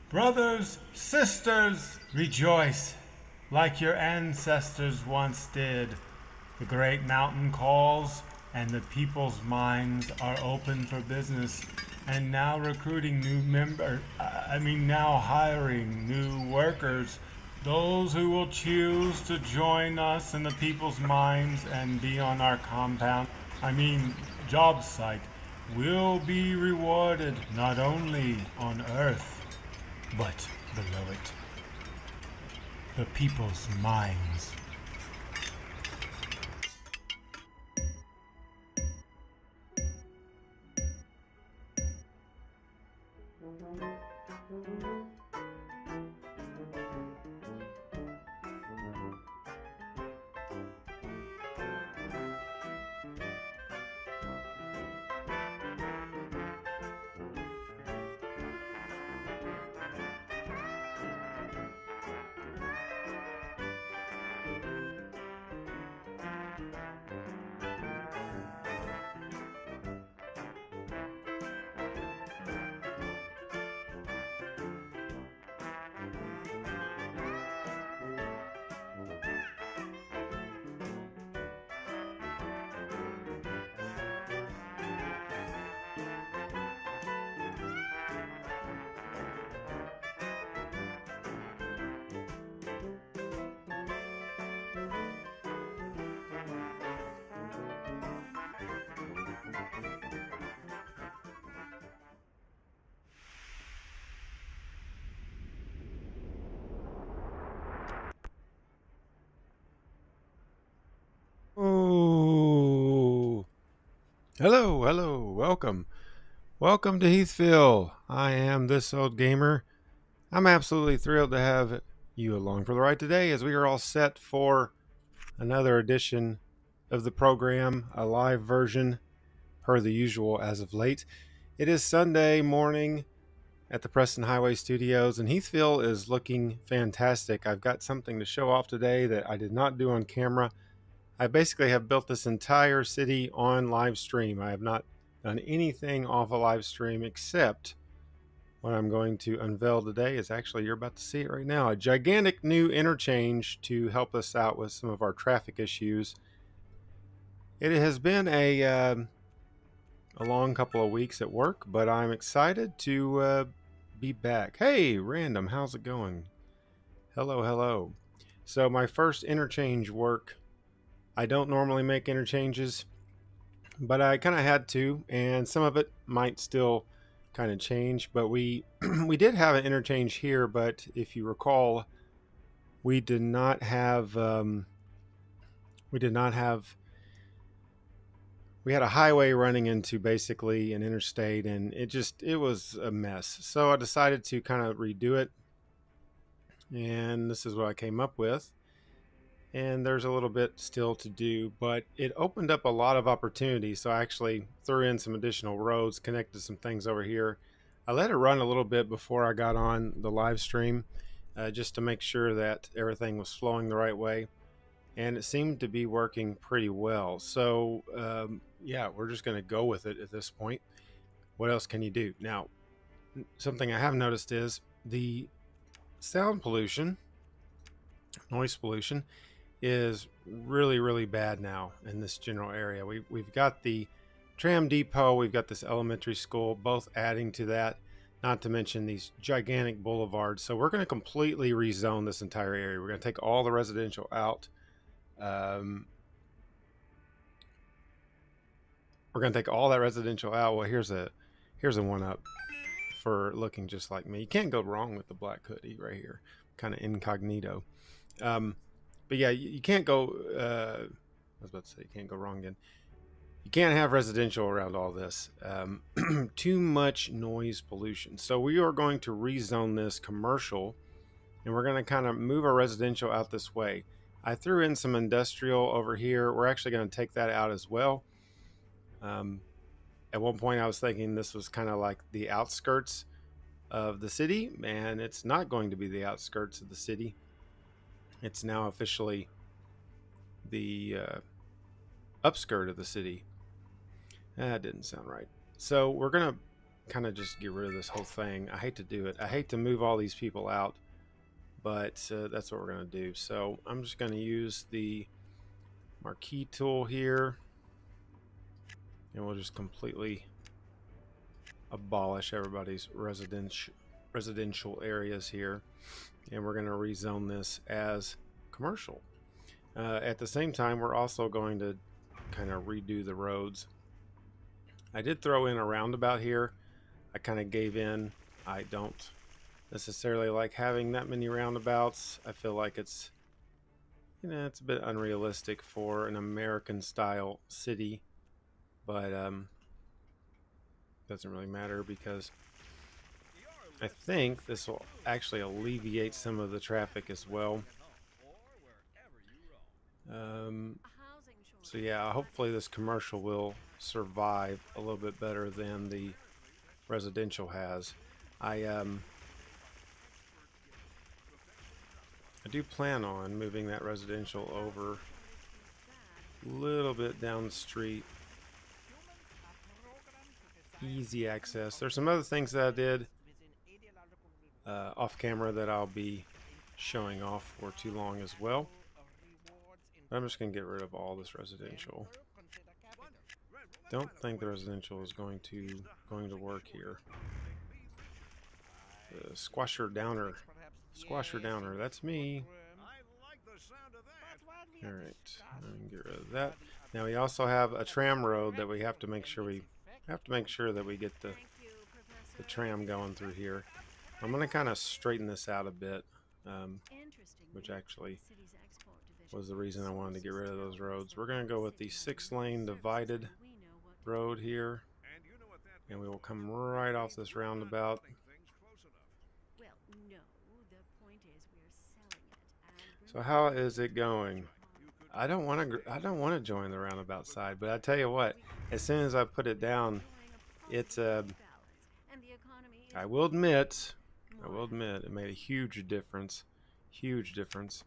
Brothers, sisters, rejoice, like your ancestors once did. The great mountain calls, and the people's minds are open for business. And now recruiting new now hiring new workers. Those who will choose to join us in the people's minds and be on our compound, job site, will be rewarded not only on Earth, but below it. The people's minds. Oh, hello, welcome. Welcome to Heathville. I am this old gamer. I'm absolutely thrilled to have you along for the ride today as we are all set for another edition of the program, a live version per the usual as of late. It is Sunday morning at the Preston Highway Studios, and Heathville is looking fantastic. I've got something to show off today that I did not do on camera. I basically have built this entire city on live stream. I have not done anything off a live stream except what I'm going to unveil today is actually, you're about to see it right now, a gigantic new interchange to help us out with some of our traffic issues. It has been a long couple of weeks at work, but I'm excited to be back. Hey, Random, how's it going? Hello. So my first interchange work, I don't normally make interchanges, but I kind of had to, and some of it might still kind of change. But we we did have an interchange here, but if you recall, we did not have we had a highway running into basically an interstate, and it was a mess. So I decided to kind of redo it, and this is what I came up with. And there's a little bit still to do, but it opened up a lot of opportunities. So I actually threw in some additional roads, connected some things over here. I let it run a little bit before I got on the live stream, just to make sure that everything was flowing the right way. And it seemed to be working pretty well. So yeah, we're just going to go with it at this point. What else can you do? Now, something I have noticed is the sound pollution, noise pollution, is really bad now in this general area. We've got the tram depot, we've got this elementary school, both adding to that, not to mention these gigantic boulevards. So we're going to completely rezone this entire area. We're going to take all the residential out. We're going to take all that residential out. Well, here's a one up for looking just like me. You can't go wrong with the black hoodie right here, kind of incognito. But yeah, you can't go, I was about to say you can't go wrong again. You can't have residential around all this. Too much noise pollution. So we are going to rezone this commercial, and we're going to kind of move our residential out this way. I threw in some industrial over here. We're actually going to take that out as well. At one point I was thinking this was kind of like the outskirts of the city, and it's not going to be the outskirts of the city. It's now officially the upskirt of the city. That didn't sound right. So we're going to kind of just get rid of this whole thing. I hate to do it. I hate to move all these people out, but that's what we're going to do. So I'm just going to use the marquee tool here, and we'll just completely abolish everybody's residential areas here, and we're going to rezone this as commercial. At the same time, we're also going to kind of redo the roads. I did throw in a roundabout here. I kind of gave in. I don't necessarily like having that many roundabouts. I feel like it's, it's a bit unrealistic for an American style city, but doesn't really matter because I think this will actually alleviate some of the traffic as well. So yeah, hopefully this commercial will survive a little bit better than the residential has. I do plan on moving that residential over a little bit down the street. Easy access. There's some other things that I did off camera that I'll be showing off for too long as well. I'm just going to get rid of all this residential. Don't think the residential is going to work here. Squasher downer. Squasher downer. That's me. Alright, I can get rid of that. Now we also have a tram road that we have to make sure that we get the tram going through here. I'm going to kind of straighten this out a bit, which actually was the reason I wanted to get rid of those roads. We're going to go with the 6-lane divided road here, and we will come right off this roundabout. So how is it going? I don't want to join the roundabout side, but I tell you what, as soon as I put it down, it's I will admit it made a huge difference. Huge difference.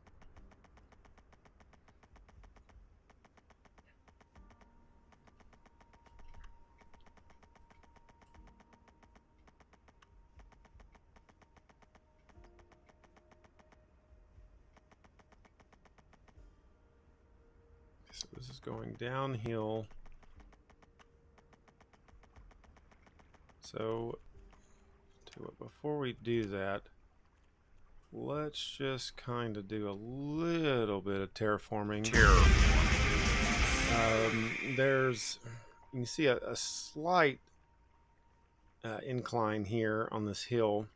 So this is going downhill. So before we do that, let's just kind of do a little bit of terraforming. You can see a slight incline here on this hill.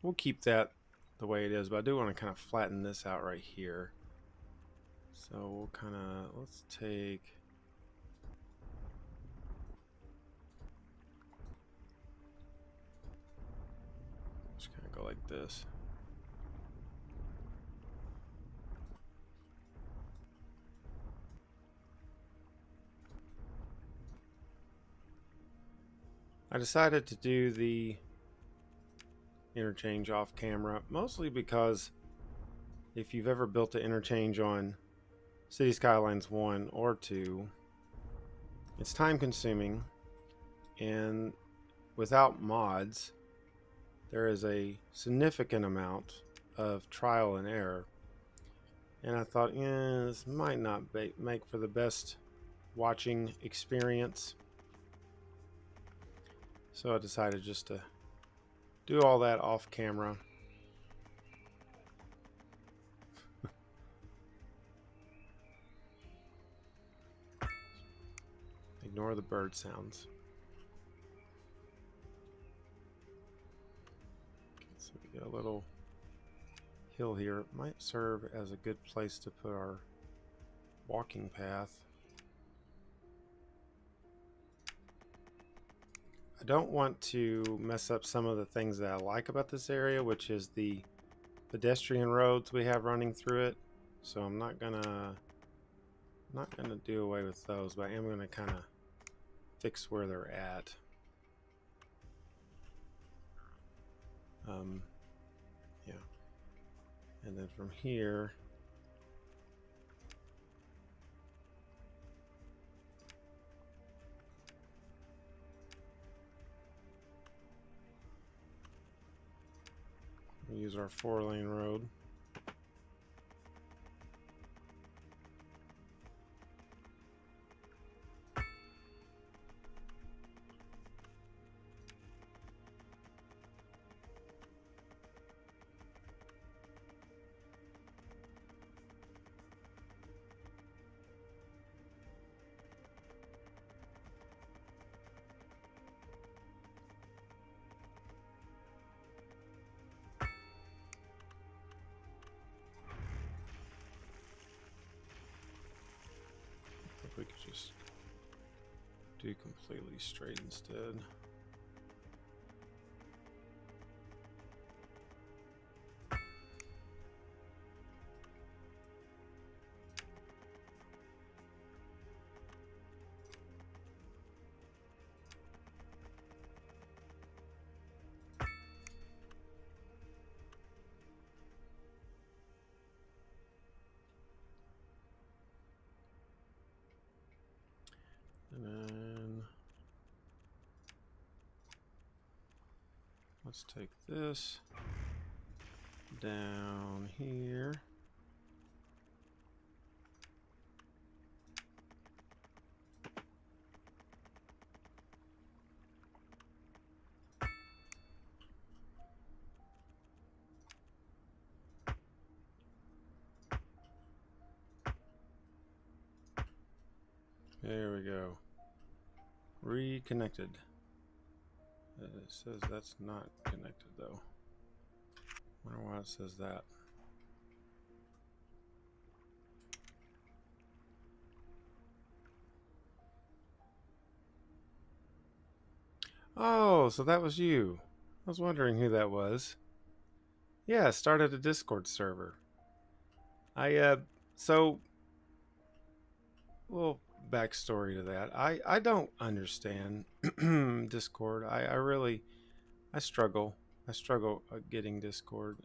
We'll keep that the way it is, but I do want to kind of flatten this out right here. So we'll kind of, let's take, just kind of go like this. I decided to do the interchange off camera, mostly because if you've ever built an interchange on City Skylines 1 or 2, it's time consuming, and without mods there is a significant amount of trial and error, and I thought, this might not make for the best watching experience. So I decided just to do all that off camera. Ignore the bird sounds. Okay, so we got a little hill here. It might serve as a good place to put our walking path. I don't want to mess up some of the things that I like about this area, which is the pedestrian roads we have running through it. So I'm not gonna do away with those, but I am gonna kind of fix where they're at. Yeah, and then from here, our 4-lane road. If we could just do completely straight instead. And then let's take this down here. There we go. Reconnected. It says that's not connected though. Wonder why it says that. Oh, so that was you. I was wondering who that was. Yeah, started a Discord server. So little backstory to that. I don't understand Discord. I really struggle. I struggle getting Discord,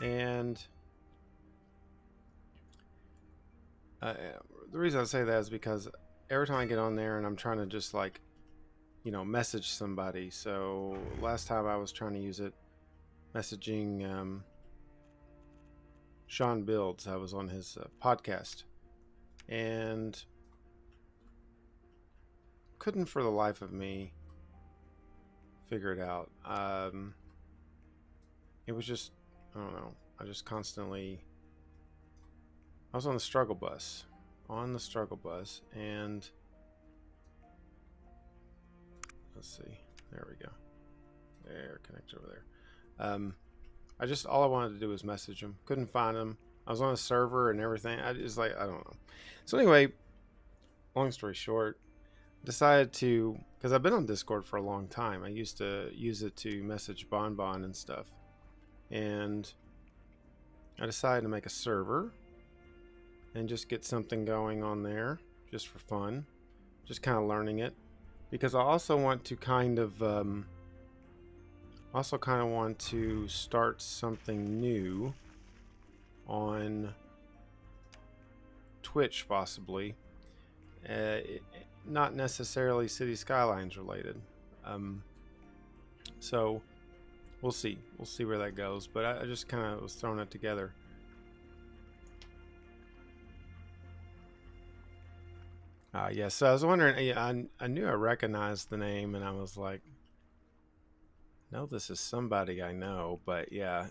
and the reason I say that is because every time I get on there and I'm trying to just like, you know, message somebody. So last time I was trying to use it, messaging Sean Builds. I was on his podcast and couldn't for the life of me figure it out. It was just, I don't know. I just constantly, I was on the struggle bus, and let's see, there we go. There, connect over there. All I wanted to do was message him. Couldn't find him. I was on a server and everything. I just like, I don't know. So anyway, long story short, decided to, because I've been on Discord for a long time. I used to use it to message Bonbon and stuff. And I decided to make a server and just get something going on there just for fun. Just kind of learning it. Because I also want to kind of start something new on Twitch, possibly. Not necessarily City Skylines related. So we'll see. We'll see where that goes. But I just kind of was throwing it together. Yeah, so I was wondering, I knew I recognized the name, and I was like, no, this is somebody I know, but yeah,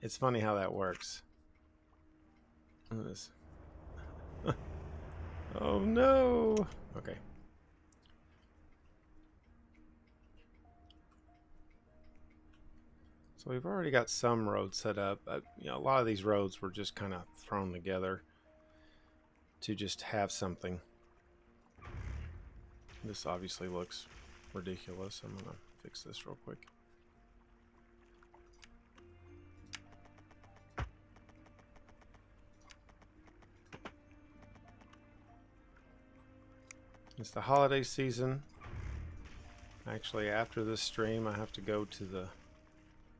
it's funny how that works. Oh no! Okay. So we've already got some roads set up. You know, a lot of these roads were just kind of thrown together to just have something. This obviously looks ridiculous. I'm gonna fix this real quick. It's the holiday season. Actually, after this stream, I have to go to the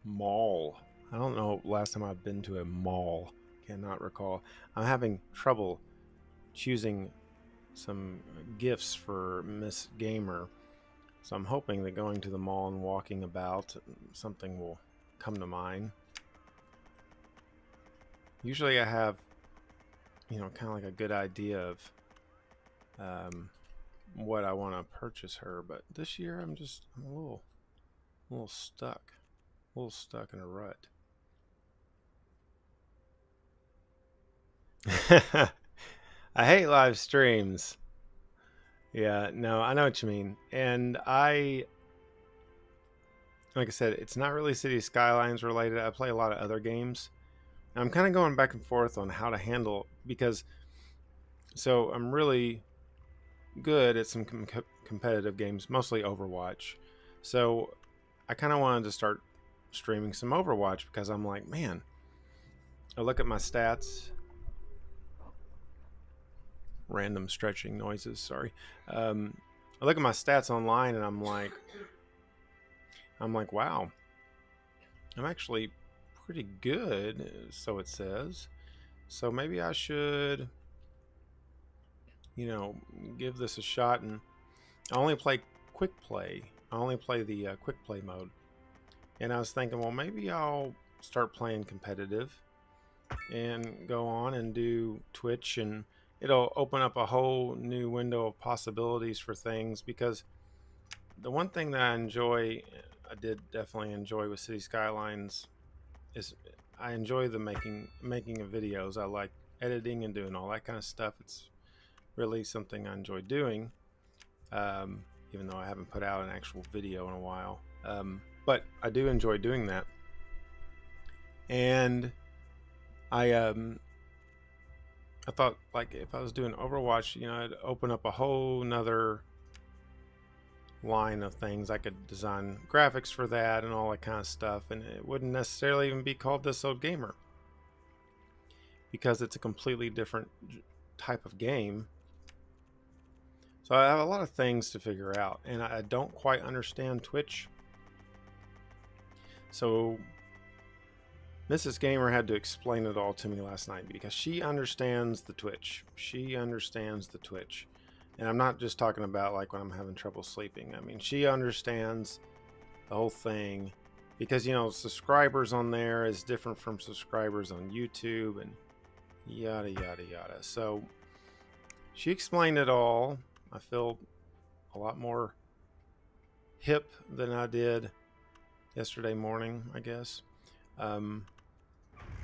mall. I don't know last time I've been to a mall. Cannot recall. I'm having trouble choosing some gifts for Miss Gamer. So I'm hoping that going to the mall and walking about, something will come to mind. Usually I have, you know, kind of like a good idea of what I want to purchase her, but this year I'm a little stuck, in a rut. I hate live streams. Yeah, no, I know what you mean. And like I said, it's not really City Skylines related. I play a lot of other games. And I'm kind of going back and forth on how to handle, because so I'm really good at some competitive games, mostly Overwatch. So I kind of wanted to start streaming some Overwatch because I'm like, man, I look at my stats. Random stretching noises, sorry. I look at my stats online and I'm like, wow, I'm actually pretty good, so it says. So maybe I should, you know, give this a shot. And I only play quick play. I only play the quick play mode. And I was thinking, well, maybe I'll start playing competitive and go on and do Twitch, and it'll open up a whole new window of possibilities for things. Because the one thing that I did definitely enjoy with City Skylines is I enjoy the making of videos. I like editing and doing all that kind of stuff. It's really something I enjoy doing, even though I haven't put out an actual video in a while. But I do enjoy doing that. And I thought, like, if I was doing Overwatch, you know, it'd open up a whole nother line of things. I could design graphics for that and all that kind of stuff, and it wouldn't necessarily even be called This Old Gamer, because it's a completely different type of game. So I have a lot of things to figure out, and I don't quite understand Twitch. So Mrs. Gamer had to explain it all to me last night, because she understands the Twitch. She understands the Twitch. And I'm not just talking about like when I'm having trouble sleeping. I mean, she understands the whole thing, because, you know, subscribers on there is different from subscribers on YouTube and yada, yada, yada. So she explained it all. I feel a lot more hip than I did yesterday morning, I guess.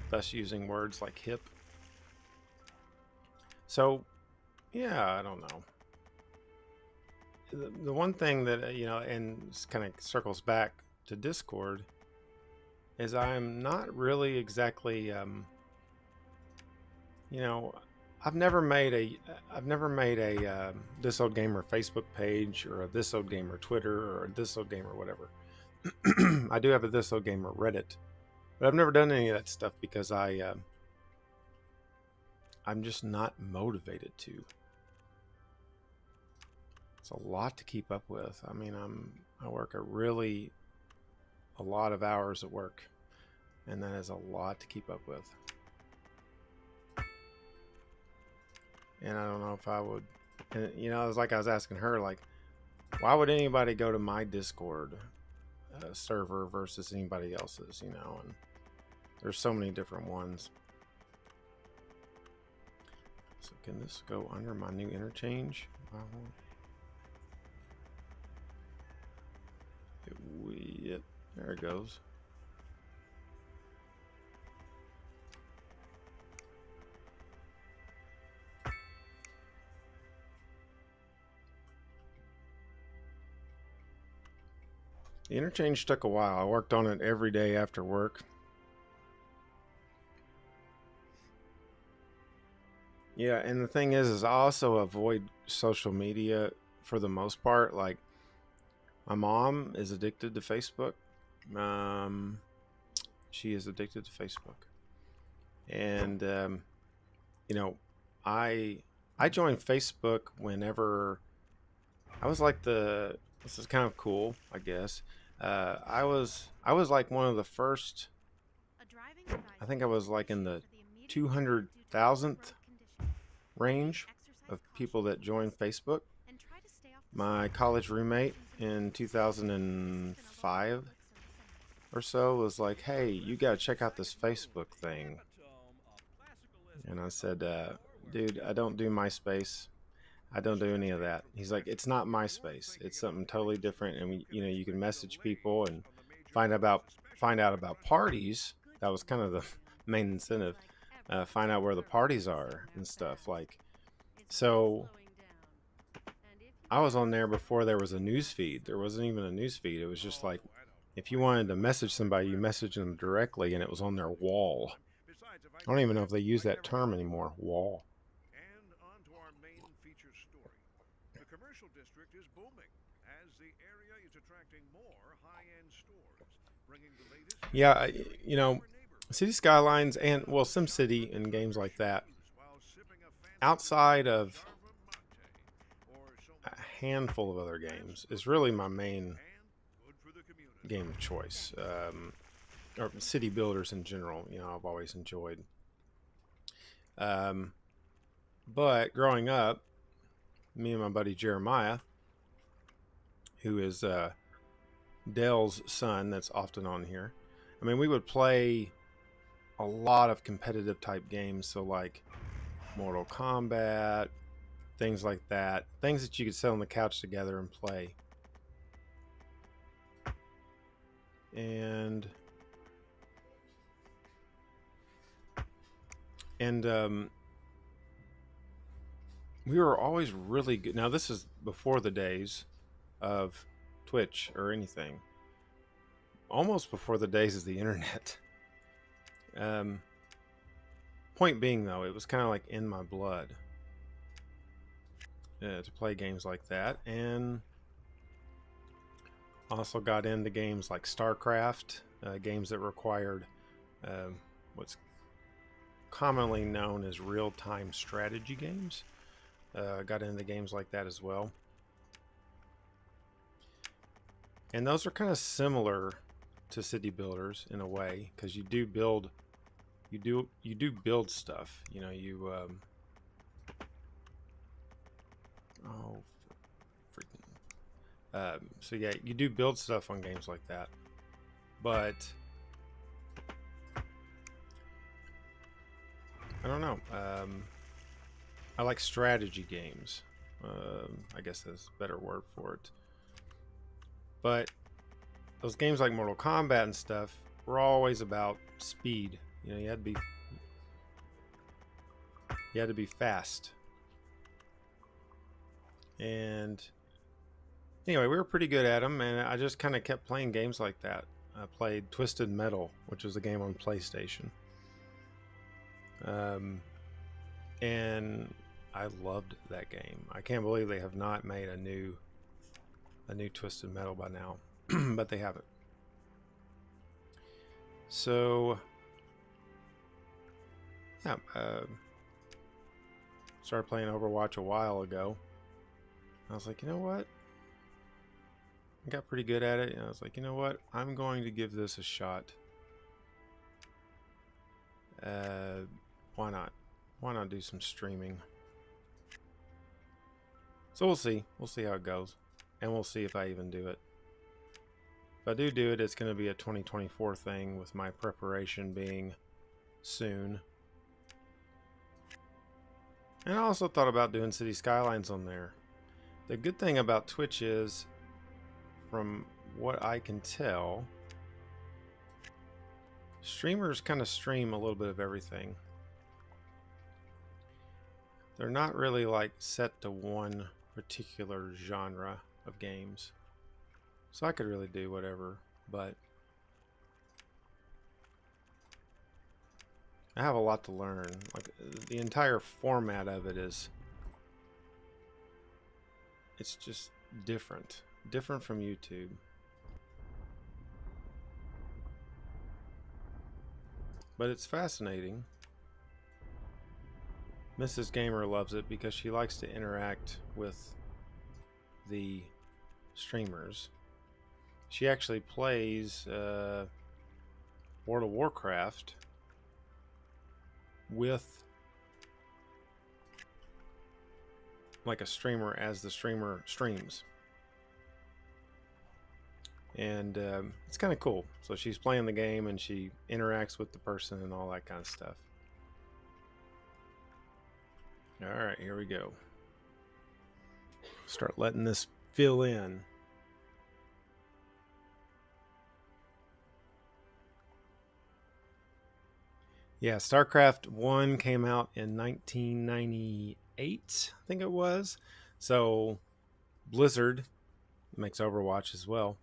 Thus using words like hip. So, yeah, I don't know. The one thing that, you know, and kind of circles back to Discord, is I'm not really exactly, you know, I've never made a This Old Gamer Facebook page, or a This Old Gamer Twitter, or a This Old Gamer whatever. I do have a This Old Gamer Reddit, but I've never done any of that stuff because I'm just not motivated to. It's a lot to keep up with. I mean, I work a lot of hours at work, and that is a lot to keep up with. And I don't know if I would, and, you know, it was like I was asking her, like, why would anybody go to my Discord server versus anybody else's, you know? And there's so many different ones. So can this go under my new interchange? Yep, there it goes. The interchange took a while. I worked on it every day after work. Yeah, and the thing is I also avoid social media for the most part. Like, my mom is addicted to Facebook. She is addicted to Facebook. And, you know, I joined Facebook whenever I was like this is kind of cool, I guess. I was like one of the first, I think I was like in the 200,000th range of people that joined Facebook. My college roommate in 2005 or so was like, "Hey, you gotta check out this Facebook thing." And I said, "Dude, I don't do MySpace. I don't do any of that." He's like, "It's not MySpace. It's something totally different, and you can message people and find out about parties." That was kind of the main incentive. Find out where the parties are and stuff like. So I was on there before there was a news feed. There wasn't even a news feed. It was just like if you wanted to message somebody, you messaged them directly, and it was on their wall. I don't even know if they use that term anymore. Wall. And on to our main feature story. The commercial district is booming as the area is attracting more high-end stores, bringing the latest Yeah, you know, City Skylines and well, SimCity and games like that. Outside of a handful of other games, is really my main game of choice. Or city builders in general. I've always enjoyed. Um, but growing up, me and my buddy Jeremiah, who is Dale's son, that's often on here. I mean, we would play a lot of competitive type games, so like Mortal Kombat, things like that, things that you could sit on the couch together and play. And we were always really good. Now this is before the days of Twitch or anything, almost before the days of the internet. Point being, though, it was kind of like in my blood to play games like that, and also got into games like StarCraft, games that required what's commonly known as real-time strategy games. Got into games like that as well, and those are kind of similar to city builders in a way, because you do build stuff. Oh, freaking. So yeah, you do build stuff on games like that, but I don't know. I like strategy games. I guess that's a better word for it. But those games like Mortal Kombat and stuff were always about speed. You had to be fast. And anyway, we were pretty good at them, and I just kind of kept playing games like that. I played Twisted Metal, which was a game on PlayStation. And I loved that game. I can't believe they have not made a new Twisted Metal by now, but they haven't. So yeah, started playing Overwatch a while ago. I was like, you know what? I got pretty good at it, and I was like, you know what? I'm going to give this a shot. Why not? Why not do some streaming? So we'll see. We'll see how it goes, and we'll see if I even do it. If I do it, it's going to be a 2024 thing, with my preparation being soon. And I also thought about doing City Skylines on there. The good thing about Twitch is, from what I can tell, streamers kind of stream a little bit of everything. They're not really like set to one particular genre of games. So I could really do whatever, but I have a lot to learn. Like, the entire format of it it's just different from YouTube. But it's fascinating. Mrs. Gamer loves it because she likes to interact with the streamers. She actually plays World of Warcraft with like a streamer as the streamer streams. and it's kind of cool. So she's playing the game and she interacts with the person and all that kind of stuff. All right, here we go. Start letting this fill in. Yeah, StarCraft 1 came out in 1998, I think it was. So Blizzard makes Overwatch as well.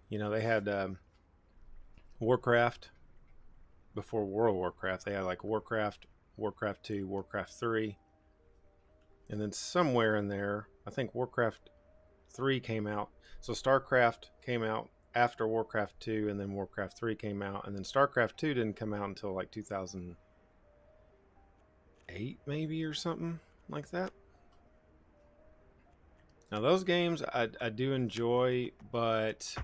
You know, they had Warcraft before World of Warcraft. They had like Warcraft, Warcraft 2, Warcraft 3. And then somewhere in there, I think Warcraft 3 came out. So StarCraft came out after Warcraft 2, and then Warcraft 3 came out. And then StarCraft 2 didn't come out until like 2008 maybe, or something like that. Now those games I do enjoy, but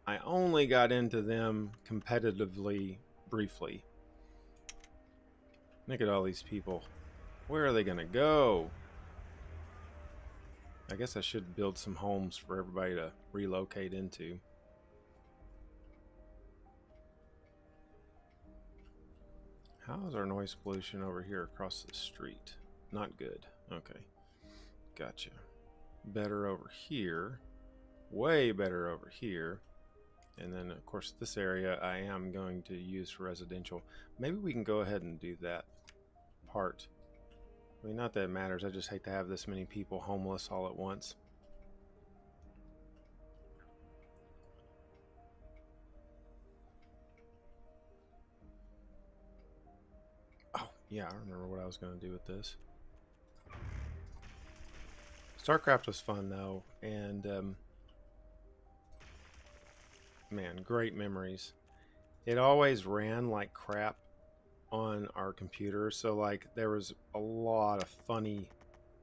I only got into them competitively briefly. Look at all these people. Where are they gonna go? I guess I should build some homes for everybody to relocate into. How is our noise pollution over here across the street? Not good. Okay. Gotcha. Better over here. Way better over here. And then, of course, this area I am going to use for residential. Maybe we can go ahead and do that part. I mean, not that it matters. I just hate to have this many people homeless all at once. Oh, yeah, I remember what I was going to do with this. StarCraft was fun, though, and man, great memories. It always ran like crap on our computer, so like there was a lot of funny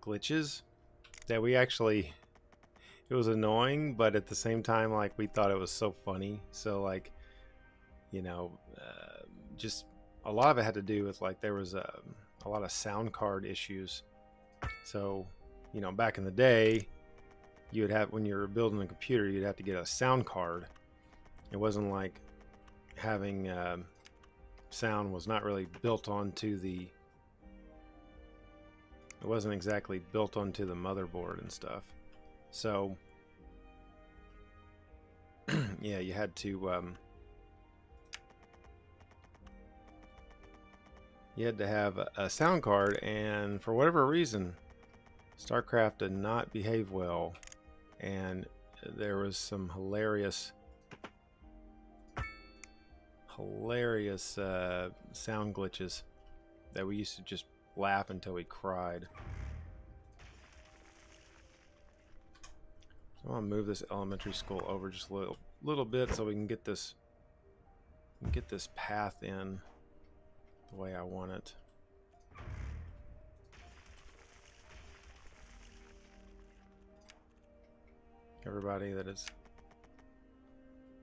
glitches that we actually, it was annoying, but at the same time, like, we thought it was so funny. So like, you know, just a lot of it had to do with like there was a lot of sound card issues. So, you know, back in the day, you would have, when you were building a computer, you'd have to get a sound card. It wasn't like having sound was not really built onto the, it wasn't exactly built onto the motherboard and stuff. So yeah, you had to have a sound card, and for whatever reason StarCraft did not behave well, and there was some hilarious sound glitches that we used to just laugh until we cried. So I want to move this elementary school over just a little bit so we can get this path in the way I want it. Everybody that is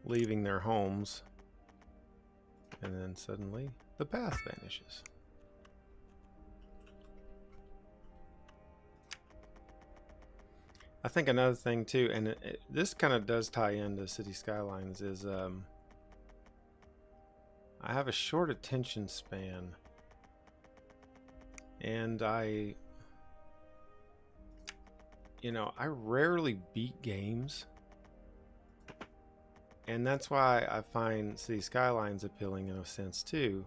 leaving their homes, and then suddenly the path vanishes. I think another thing too, and this kind of does tie into City Skylines, is I have a short attention span, and I rarely beat games, and that's why I find City Skylines appealing in a sense too,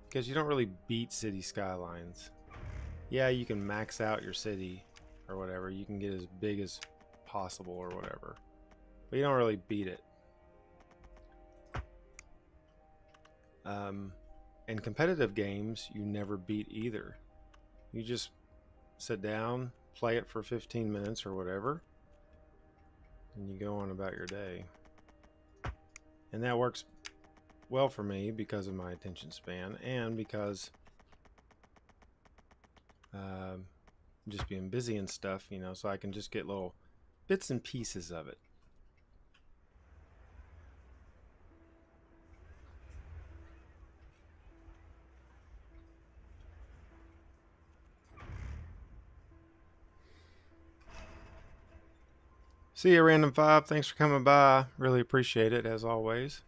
because you don't really beat City Skylines. Yeah, you can max out your city or whatever, you can get as big as possible or whatever, but you don't really beat it. In competitive games, you never beat either. You just sit down, play it for 15 minutes or whatever, and you go on about your day. And that works well for me because of my attention span, and because just being busy and stuff, you know, so I can just get little bits and pieces of it. See you, Random 5. Thanks for coming by. Really appreciate it, as always.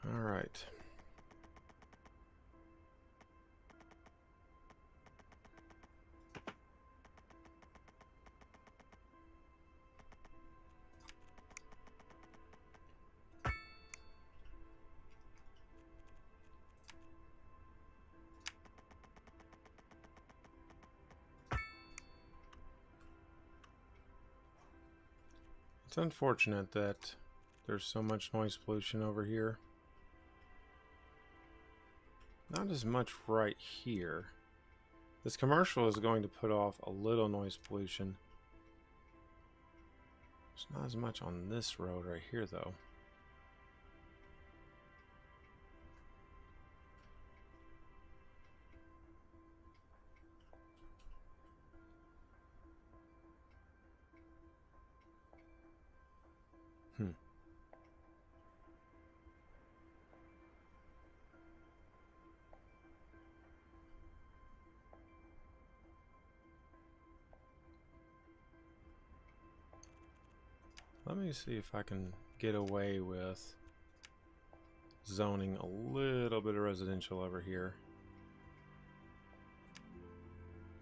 All right. It's unfortunate that there's so much noise pollution over here. Not as much right here. This commercial is going to put off a little noise pollution. There's not as much on this road right here, though. Let me see if I can get away with zoning a little bit of residential over here.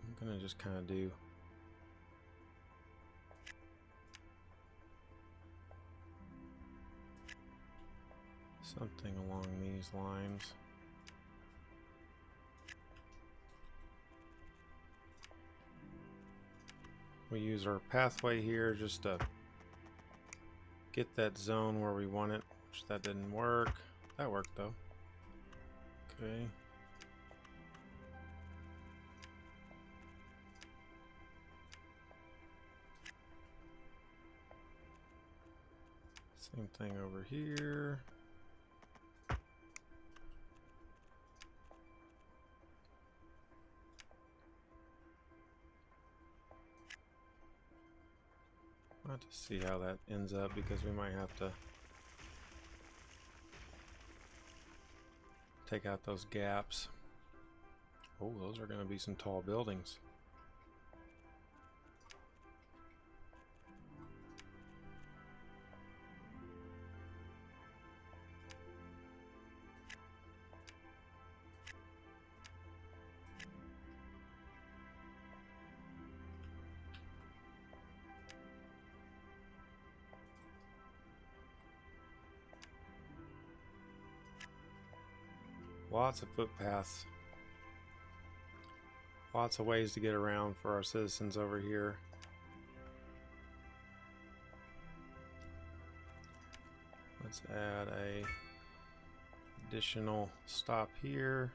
I'm gonna just kind of do something along these lines. We use our pathway here just to get that zone where we want it, which that didn't work. That worked though. Okay. Same thing over here. I'll have to see how that ends up because we might have to take out those gaps. Oh, those are going to be some tall buildings. Lots of footpaths. Lots of ways to get around for our citizens over here. Let's add a additional stop here.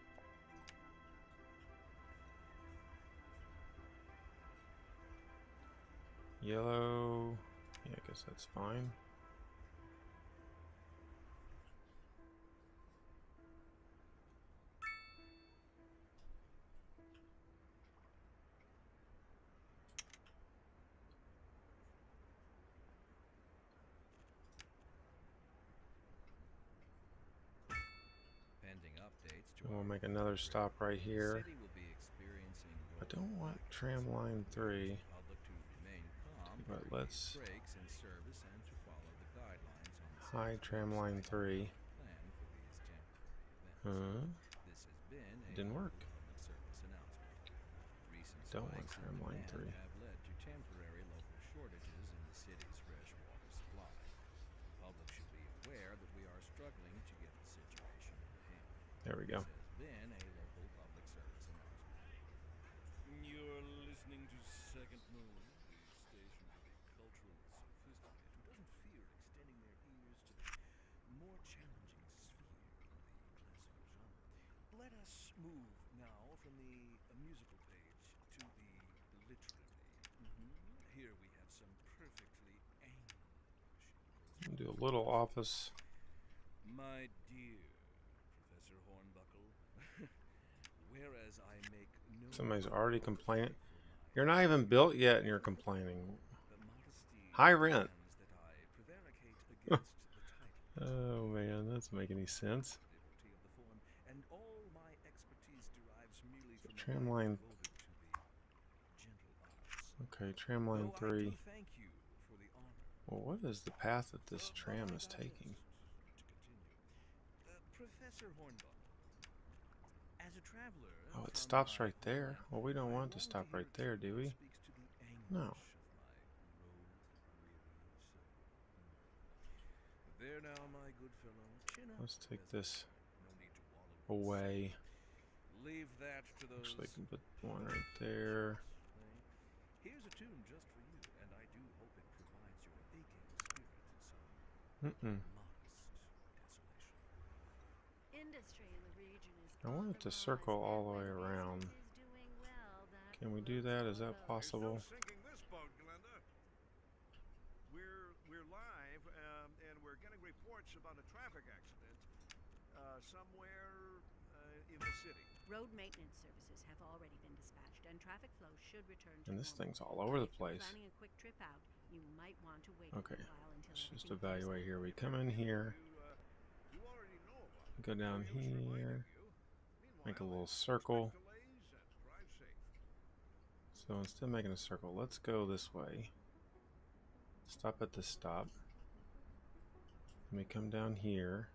Yellow. Yeah, I guess that's fine. We'll make another stop right here. I don't want tram line 3, but let's hide tram line 3. Didn't work. Don't want tram line 3. There we go. You're listening to Second Moon, the station for the culturally sophisticated who doesn't fear extending their ears to the more challenging sphere of the classic genre. Let us move now from the musical page to the literary. Here we have some perfectly English. Do a little office. My dear Professor Hornbuckle, whereas I make no Somebody's already complaining. You're not even built yet and you're complaining. High rent. Oh man, that doesn't make any sense. Devotee of the form, and all my expertise derives merely from the Tram life line. devoted to the gentle arts. Okay, tram line Though I do 3. thank you for the honor. Well, what is the path that this But tram I've is taking? asked to continue. Professor Hornbaum, as a traveler Oh, it from stops my right there. homeland, Well, we don't I want to long stop hear right a there, tune do that we? speaks to the No. anguish of my road-weary soul. There now, my good fellow, chin up. Let's take There's this no need to wallow in away. sorrow. Leave that to those Actually, I can put one right there. Here's a tune just for you, and I do hope it provides your aching spirit some Mm-mm. modest desolation. Industry in the region is I on want it the to rise, circle all and the way when around. business is doing well, that Can we do floats that? Is all that boats. possible? There's no sinking this boat, Glenda. We're live, and we're getting reports about a traffic accident somewhere in the city. Road maintenance services have already been dispatched, and traffic flow should return to And this normal. thing's all over the If you're place. planning a quick trip out, you might want to wait Okay, a while until let's just everything clears evaluate up. here. We come in here, You already know about it. go down No use reminding here, you. make a Meanwhile, little expect circle. delays and drive safe. So instead of making a circle, let's go this way. Stop at this stop. Let me come down here.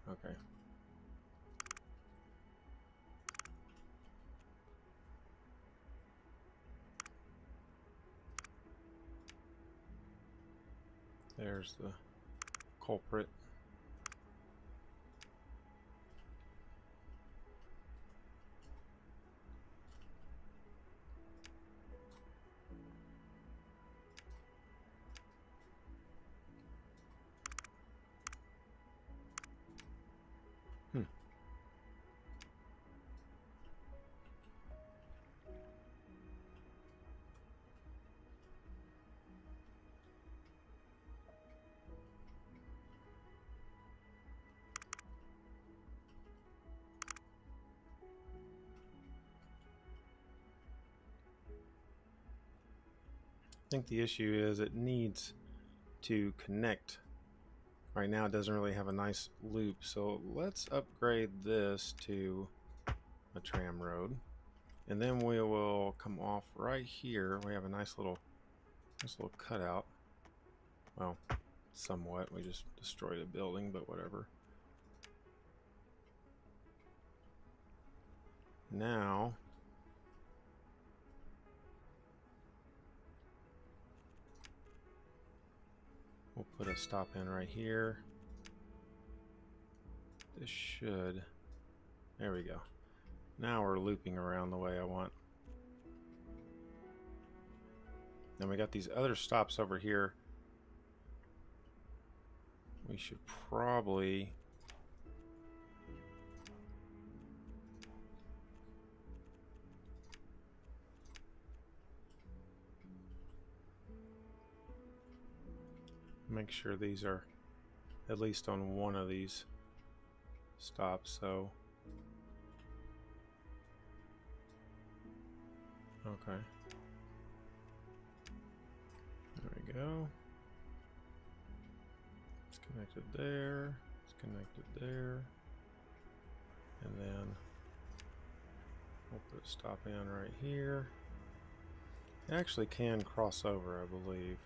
Okay. There's the culprit. I think the issue is it needs to connect. Right now it doesn't really have a nice loop, so let's upgrade this to a tram road. And then we will come off right here. We have a nice little cutout. Well, somewhat. We just destroyed a building, but whatever. Now we'll put a stop in right here. This should... There we go. Now we're looping around the way I want. Then we got these other stops over here. We should probably... make sure these are at least on one of these stops, so... Okay. There we go. It's connected there. It's connected there. And then we'll put a stop in right here. It actually can cross over, I believe.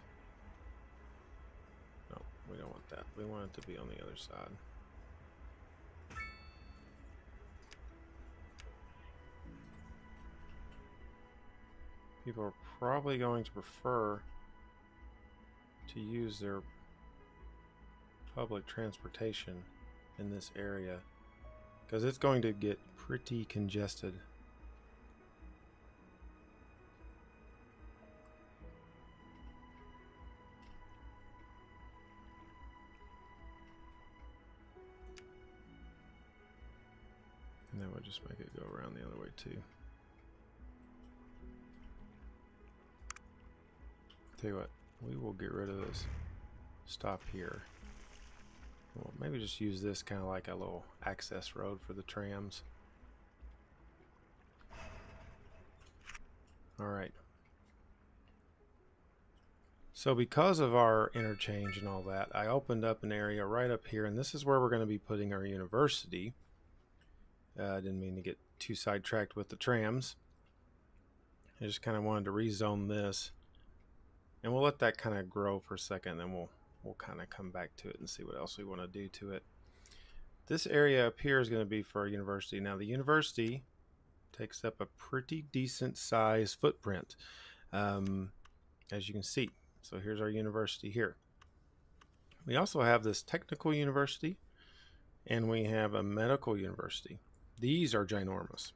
No, we don't want that. We want it to be on the other side. People are probably going to prefer to use their public transportation in this area because it's going to get pretty congested. And that would just make it go around the other way too. Tell you what, we will get rid of this stop here. We'll maybe just use this kind of like a little access road for the trams. All right. So because of our interchange and all that, I opened up an area right up here, and this is where we're going to be putting our university. I didn't mean to get too sidetracked with the trams. I just kind of wanted to rezone this, and we'll let that kind of grow for a second, then we'll kind of come back to it and see what else we want to do to it. This area up here is going to be for our university. Now the university takes up a pretty decent size footprint, as you can see. So here's our university here. We also have this technical university, and we have a medical university. These are ginormous.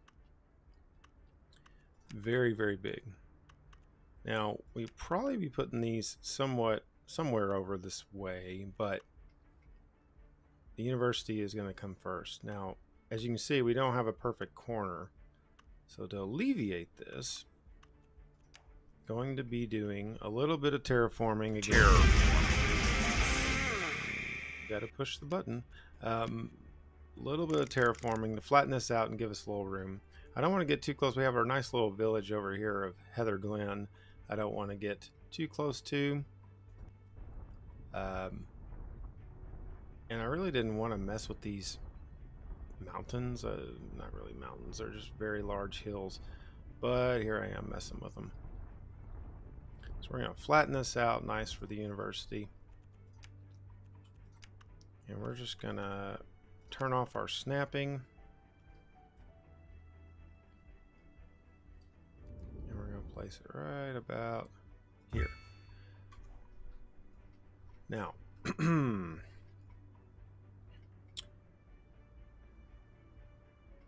Very, very big. Now, we'd probably be putting these somewhere over this way, but the university is going to come first. Now, as you can see, we don't have a perfect corner. So to alleviate this, going to be doing a little bit of terraforming again. Got to push the button. A little bit of terraforming to flatten this out and give us a little room. I don't want to get too close. We have our nice little village over here of Heather Glen. I don't want to get too close to. And I really didn't want to mess with these mountains. Not really mountains. They're just very large hills. But here I am messing with them. So we're going to flatten this out nice for the university. And we're just going to turn off our snapping. And we're going to place it right about here. Now,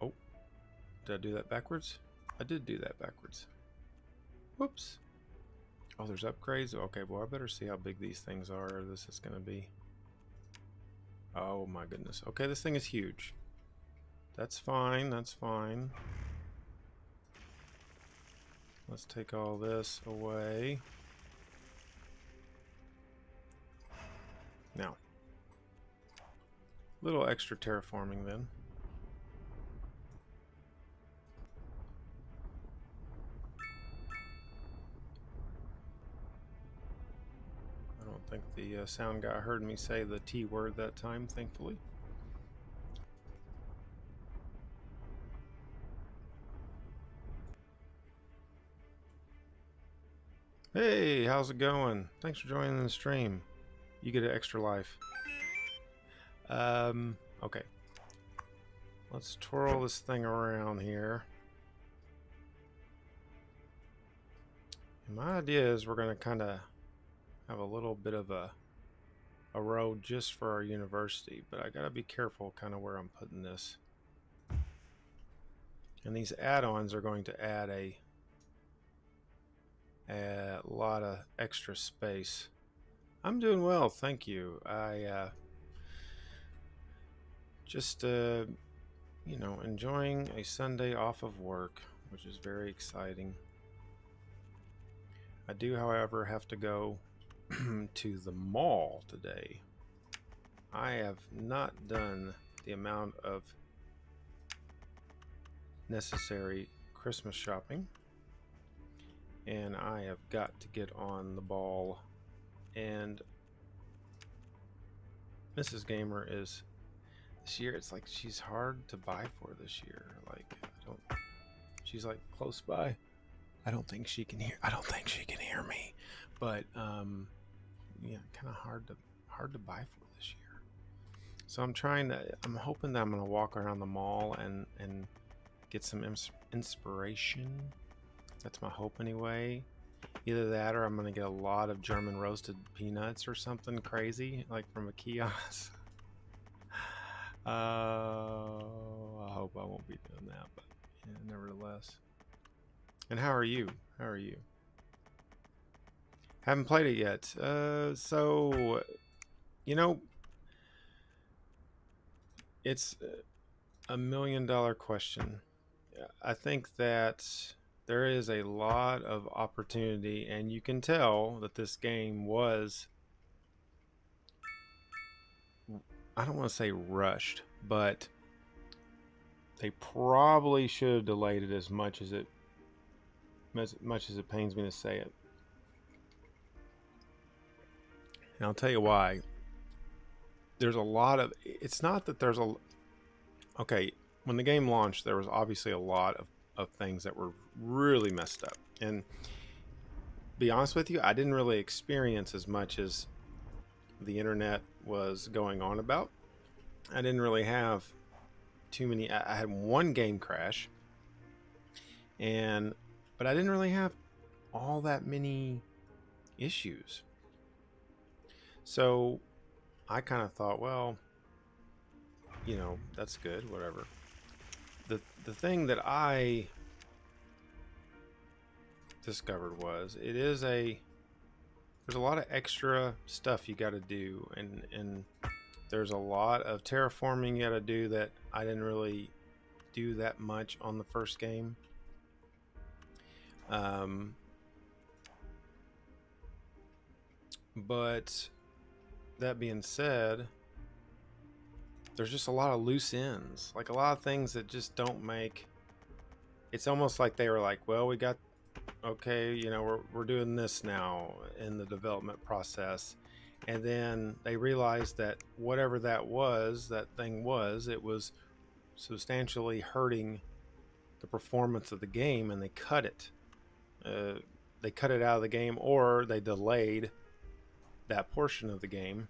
oh, did I do that backwards? I did do that backwards. Whoops. Oh, there's upgrades? Okay, well, I better see how big these things are. This is going to be... Oh, my goodness. Okay, this thing is huge. That's fine. That's fine. Let's take all this away. Now, a little extra terraforming then. I don't think the sound guy heard me say the T word that time, thankfully. Hey, how's it going? Thanks for joining the stream. You get an extra life. Okay. Let's twirl this thing around here. And my idea is we're going to kind of have a little bit of a road just for our university, but I got to be careful kind of where I'm putting this. And these add-ons are going to add a lot of extra space. I'm doing well, thank you. I just you know, enjoying a Sunday off of work, which is very exciting. I do, however, have to go to the mall today. I have not done the amount of necessary Christmas shopping, and I have got to get on the ball. And Mrs. Gamer is this year, it's like she's hard to buy for this year. Like, she's like close by. I don't think she can hear me, but yeah, kind of hard to buy for this year. So I'm hoping that I'm gonna walk around the mall and get some inspiration. That's my hope anyway. Either that, or I'm gonna get a lot of German roasted peanuts or something crazy, like from a kiosk. I hope I won't be doing that, but yeah, nevertheless. And how are you? How are you? Haven't played it yet. So, you know, it's $1 million question. I think that there is a lot of opportunity, and you can tell that this game was, I don't want to say rushed, but they probably should have delayed it as much as it as much as it pains me to say it. And I'll tell you why. There's a lot of, it's not that there's a, okay, when the game launched, there was obviously a lot of things that were really messed up. And be honest with you, I didn't really experience as much as the internet was going on about. I didn't really have too many. I had one game crash, but I didn't really have all that many issues. So I kind of thought, well, you know, that's good, whatever. The thing that I discovered was there's a lot of extra stuff you got to do, and there's a lot of terraforming you got to do that I didn't really do that much on the first game. But that being said, there's just a lot of loose ends, like a lot of things that just don't make. It's almost like they were like, well, we got, okay, you know, we're doing this now in the development process, and then they realized that whatever that thing was, it was substantially hurting the performance of the game, and they cut it. They cut it out of the game, or they delayed that portion of the game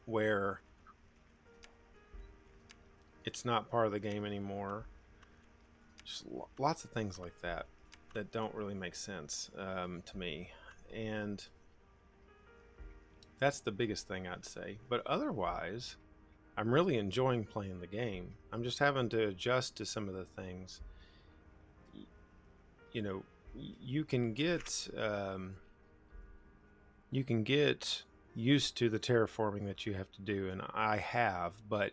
where it's not part of the game anymore. Just lots of things like that don't really make sense to me, and that's the biggest thing I'd say. But otherwise, I'm really enjoying playing the game. I'm just having to adjust to some of the things. You know, you can get used to the terraforming that you have to do, and I have, but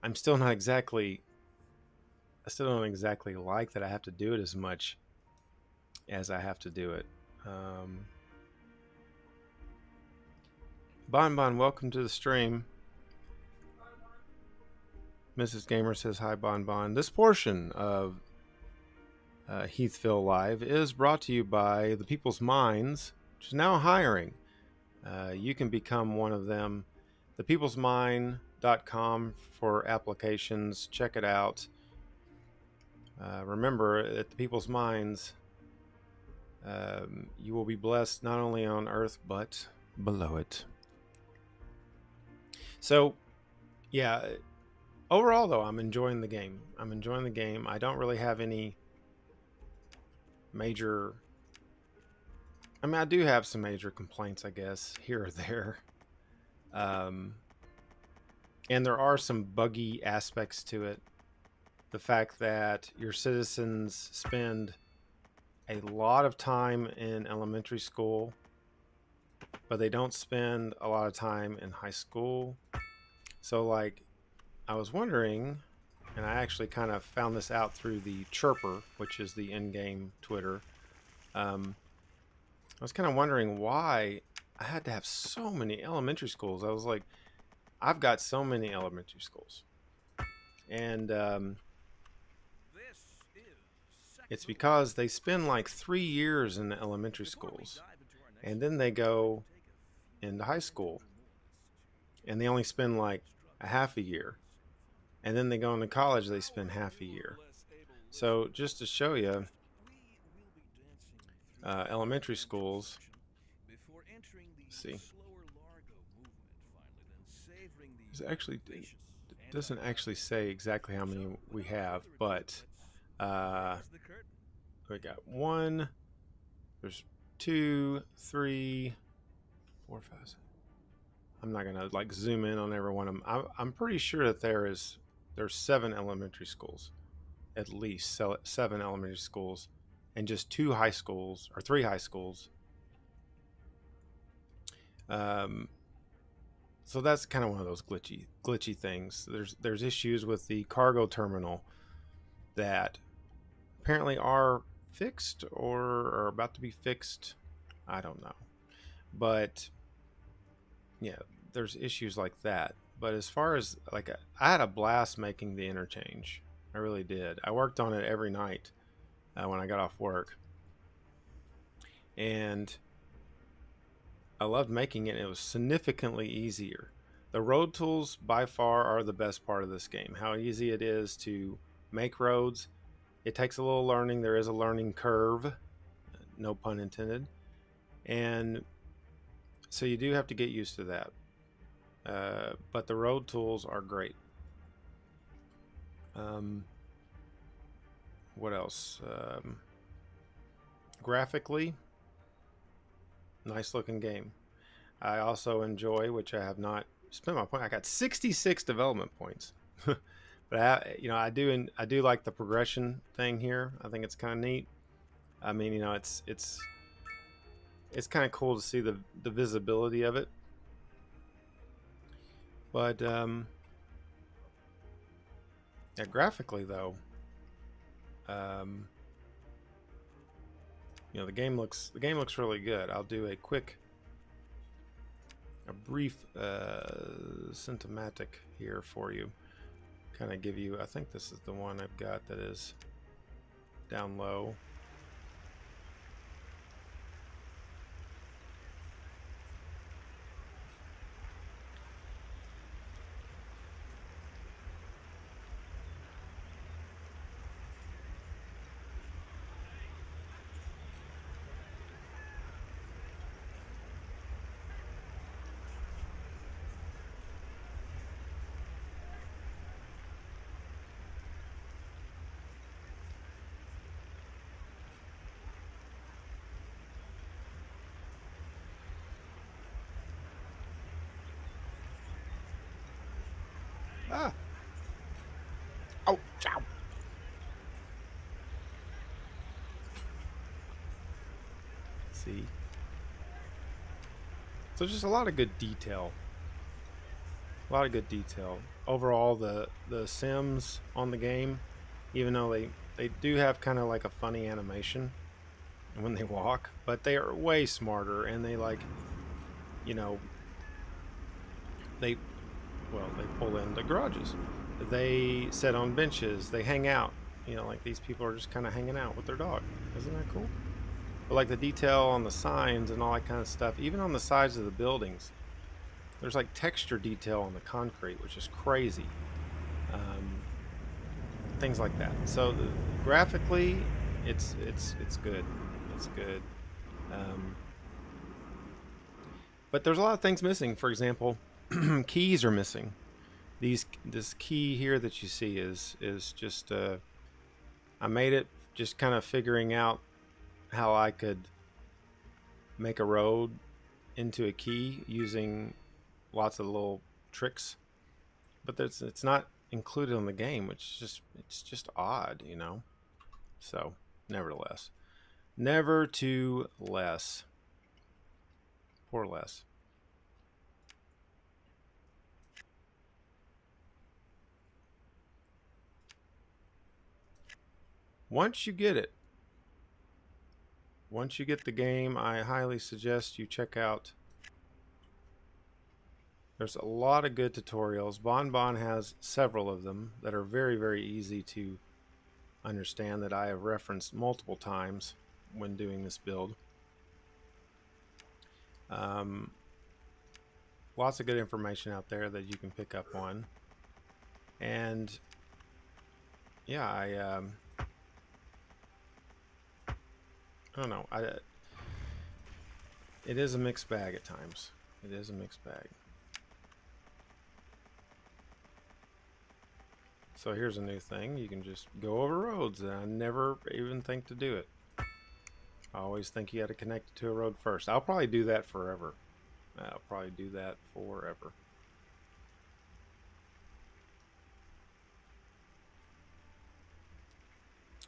I still don't exactly like that I have to do it as much as I have to do it. Bon, welcome to the stream. Mrs. Gamer says hi, Bon. This portion of Heathville Live is brought to you by the People's Mines, which is now hiring. You can become one of them. thepeoplesmine.com for applications. Check it out. Remember, at the People's Mines, you will be blessed not only on Earth, but below it. So, yeah, overall, though, I'm enjoying the game. I don't really have any major... I mean, I do have some major complaints, I guess, here or there. And there are some buggy aspects to it. The fact that your citizens spend a lot of time in elementary school, but they don't spend a lot of time in high school. So, like, I was wondering, and I actually kind of found this out through the Chirper, which is the in-game Twitter. I was kind of wondering why I had to have so many elementary schools. I was like, I've got so many elementary schools. And it's because they spend like 3 years in the elementary schools, and then they go into high school, and they only spend like a half a year, and then they go into college, they spend half a year. So just to show you, elementary schools, let's see, it doesn't actually say exactly how many we have, but we got 1, there's 2, 3, 4, 5, 6. I'm not gonna like zoom in on every one of them. I'm pretty sure that there's 7 elementary schools, at least 7 elementary schools, and just 2 high schools or 3 high schools. So that's kind of one of those glitchy things. There's issues with the cargo terminal that apparently are fixed or are about to be fixed. I don't know, but yeah, there's issues like that. But as far as like, I had a blast making the interchange. I really did. I worked on it every night when I got off work. and I loved making it. It was significantly easier. The road tools by far are the best part of this game. How easy it is to make roads. It takes a little learning. There is a learning curve, no pun intended. And so you do have to get used to that. But the road tools are great. What else? Graphically, nice looking game. I also enjoy, which I have not spent my point. I got 66 development points, but I do like the progression thing here. I think it's kind of neat. I mean, it's kind of cool to see the visibility of it. But yeah, graphically though, the game looks really good. I'll do a brief cinematic here for you. Kind of give you, I think this is the one I've got that is down low. Ah. Oh, chow. See. So just a lot of good detail. A lot of good detail. Overall, the Sims on the game, even though they do have kind of like a funny animation when they walk, but they are way smarter, and they they pull into garages. They sit on benches. They hang out. Like these people are just kind of hanging out with their dog. Isn't that cool? But like the detail on the signs and all that kind of stuff, even on the sides of the buildings, there's like texture detail on the concrete, which is crazy. Things like that. So graphically, it's good. It's good. But there's a lot of things missing. For example, keys are missing. This key here that you see is just I made it just kind of figuring out how I could make a road into a key using lots of little tricks, but it's not included in the game, which it's just odd, So nevertheless, never too less. Poor less. Once you get it, once you get the game, I highly suggest you check out. There's a lot of good tutorials. Bon has several of them that are very, very easy to understand, that I have referenced multiple times when doing this build. Lots of good information out there that you can pick up on. And yeah, I don't know. It is a mixed bag at times. It is a mixed bag. So here's a new thing. You can just go over roads, and I never even think to do it. I always think you got to connect it to a road first. I'll probably do that forever.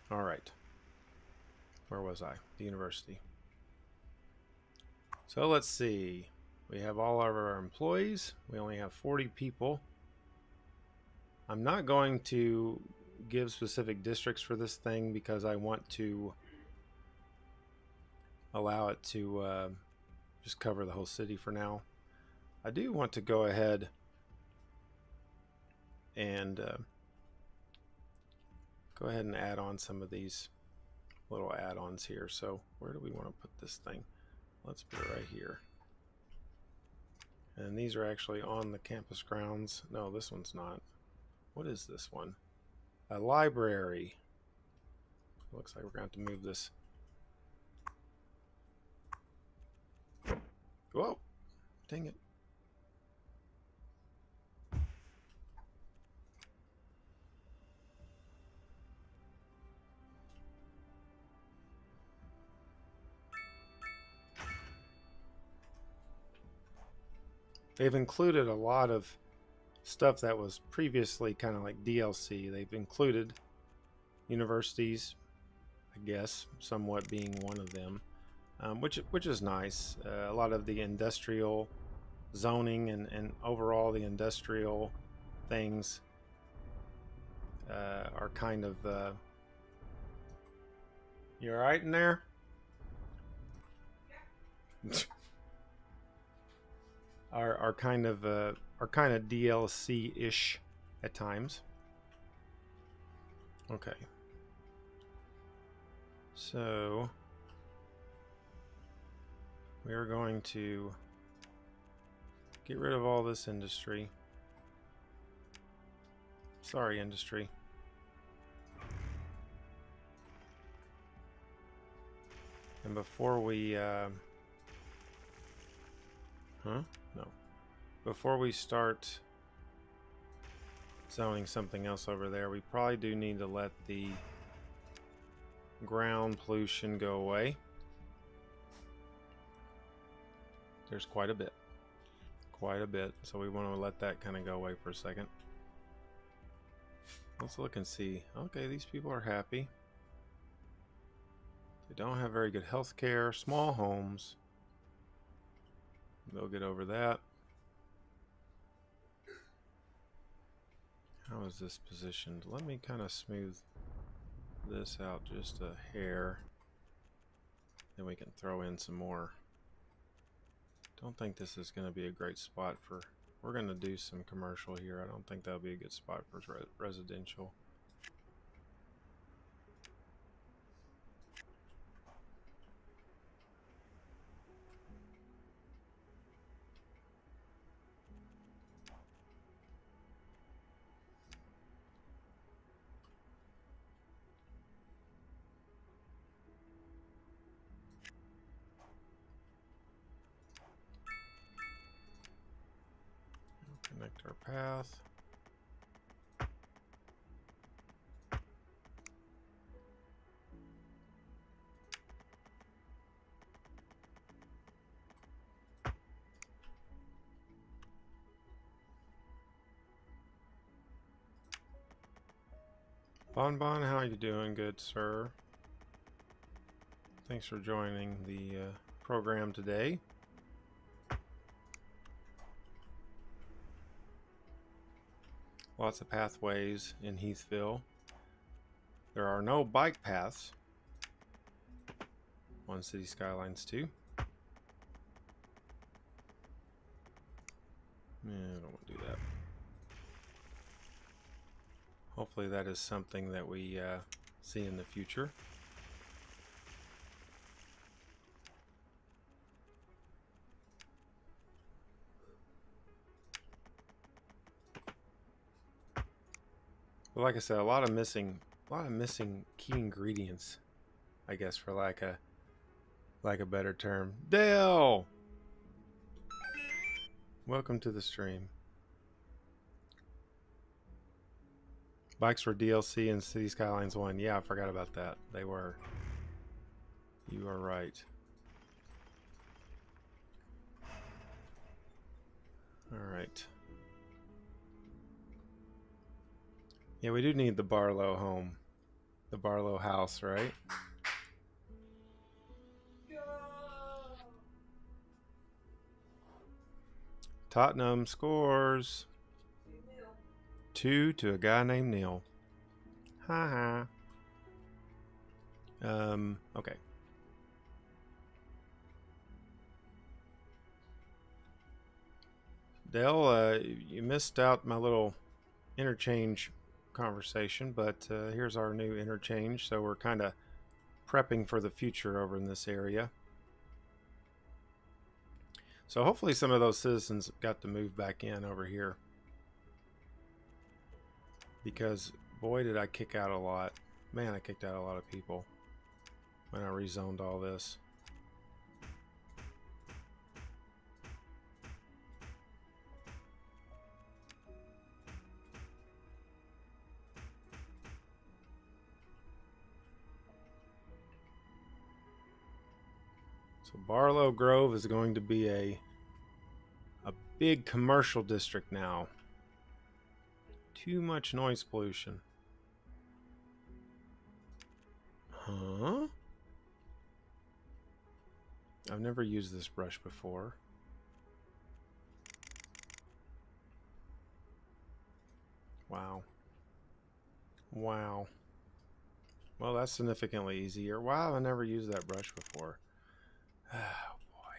All right. Where was I? The university. So let's see. We have all of our employees. We only have 40 people. I'm not going to give specific districts for this thing because I want to allow it to just cover the whole city for now. I do want to go ahead and add on some of these little add-ons here. So where do we want to put this thing? Let's put it right here. And these are actually on the campus grounds. No, this one's not. What is this one? A library. Looks like we're going to have to move this. Whoa! Dang it. They've included a lot of stuff that was previously kind of like DLC. They've included universities, I guess, somewhat being one of them, which is nice. A lot of the industrial zoning and overall the industrial things are kind of. You all right in there? are kind of DLC-ish at times. Okay. So we are going to get rid of all this industry. Sorry, industry. And before we before we start zoning something else over there, we probably do need to let the ground pollution go away. There's quite a bit. So we want to let that kind of go away for a second. Let's look and see. Okay, these people are happy. They don't have very good health care. Small homes. They'll get over that. How is this positioned? Let me kind of smooth this out just a hair. Then we can throw in some more. Don't think this is going to be a great spot for... We're going to do some commercial here. I don't think that'll be a good spot for residential. Connect our path. Bonbon, how are you doing, good sir? Thanks for joining the program today. Lots of pathways in Heathville. There are no bike paths on City Skylines 2. I don't want to do that. Hopefully that is something that we see in the future. But like I said, a lot of missing key ingredients, I guess, for lack of better term. Dale, welcome to the stream. Bikes were DLC in City Skylines 1. Yeah, I forgot about that. They were. You are right. All right. Yeah, we do need the Barlow home. The Barlow house, right? Tottenham scores 2 to a guy named Neil. Ha ha. Okay. Dell, you missed out my little interchange conversation, but here's our new interchange. So we're kind of prepping for the future over in this area. So hopefully some of those citizens got to move back in over here. Because, boy, did I kick out a lot. Man, I kicked out a lot of people when I rezoned all this. So Barlow Grove is going to be a big commercial district now. Too much noise pollution. Huh? I've never used this brush before. Wow. Wow. Well, that's significantly easier. Wow, I never used that brush before. Oh, boy.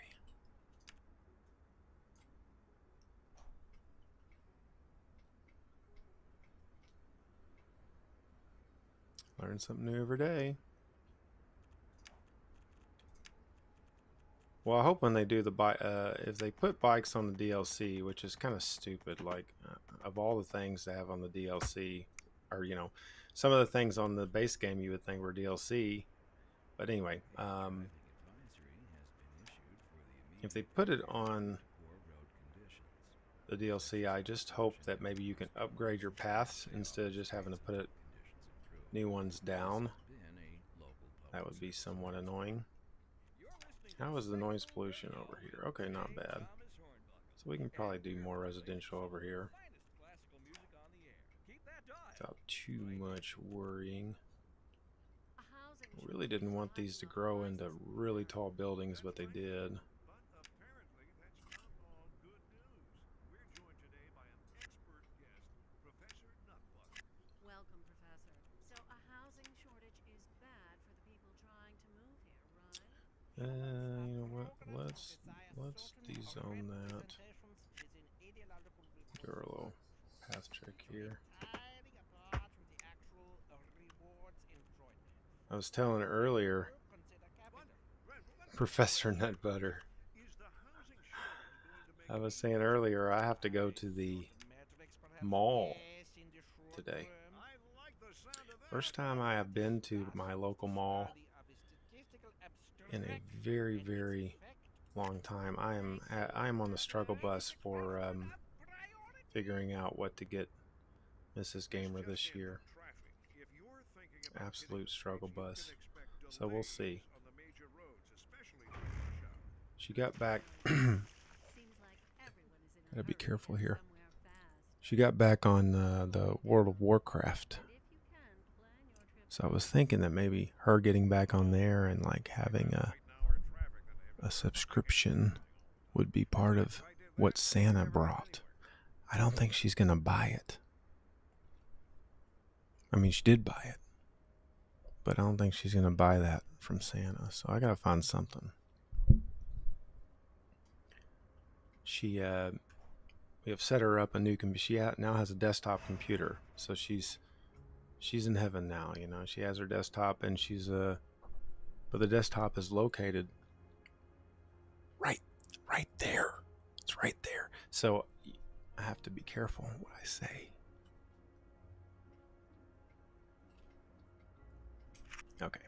Learn something new every day. Well, I hope when they do the bike, if they put bikes on the DLC, which is kind of stupid, like of all the things to have on the DLC, or you know, some of the things on the base game you would think were DLC, but anyway, if they put it on the DLC, I just hope that maybe you can upgrade your paths instead of just having to put new ones down. That would be somewhat annoying. How is the noise pollution over here? Okay, not bad. So we can probably do more residential over here without too much worrying. I really didn't want these to grow into really tall buildings, but they did. Welcome, Professor. So a housing shortage is bad for the people trying to move here, right? You know what? Let's dezone that. Do a little path trick here. I was telling earlier, Professor Nutbutter. I was saying earlier, I have to go to the mall today. First time I have been to my local mall in a very, very long time. I am on the struggle bus for figuring out what to get Mrs. Gamer this year. Absolute struggle bus. So we'll see. She got back. Gotta be careful here. She got back on the World of Warcraft. So I was thinking that maybe her getting back on there and like having a subscription would be part of what Santa brought. I don't think she's gonna buy it. I mean, she did buy it, but I don't think she's gonna buy that from Santa. So I gotta find something. She we have set her up a new computer. She now has a desktop computer, so she's in heaven now. You know, she has her desktop, and she's but the desktop is located right there. It's right there. So I have to be careful what I say. Okay.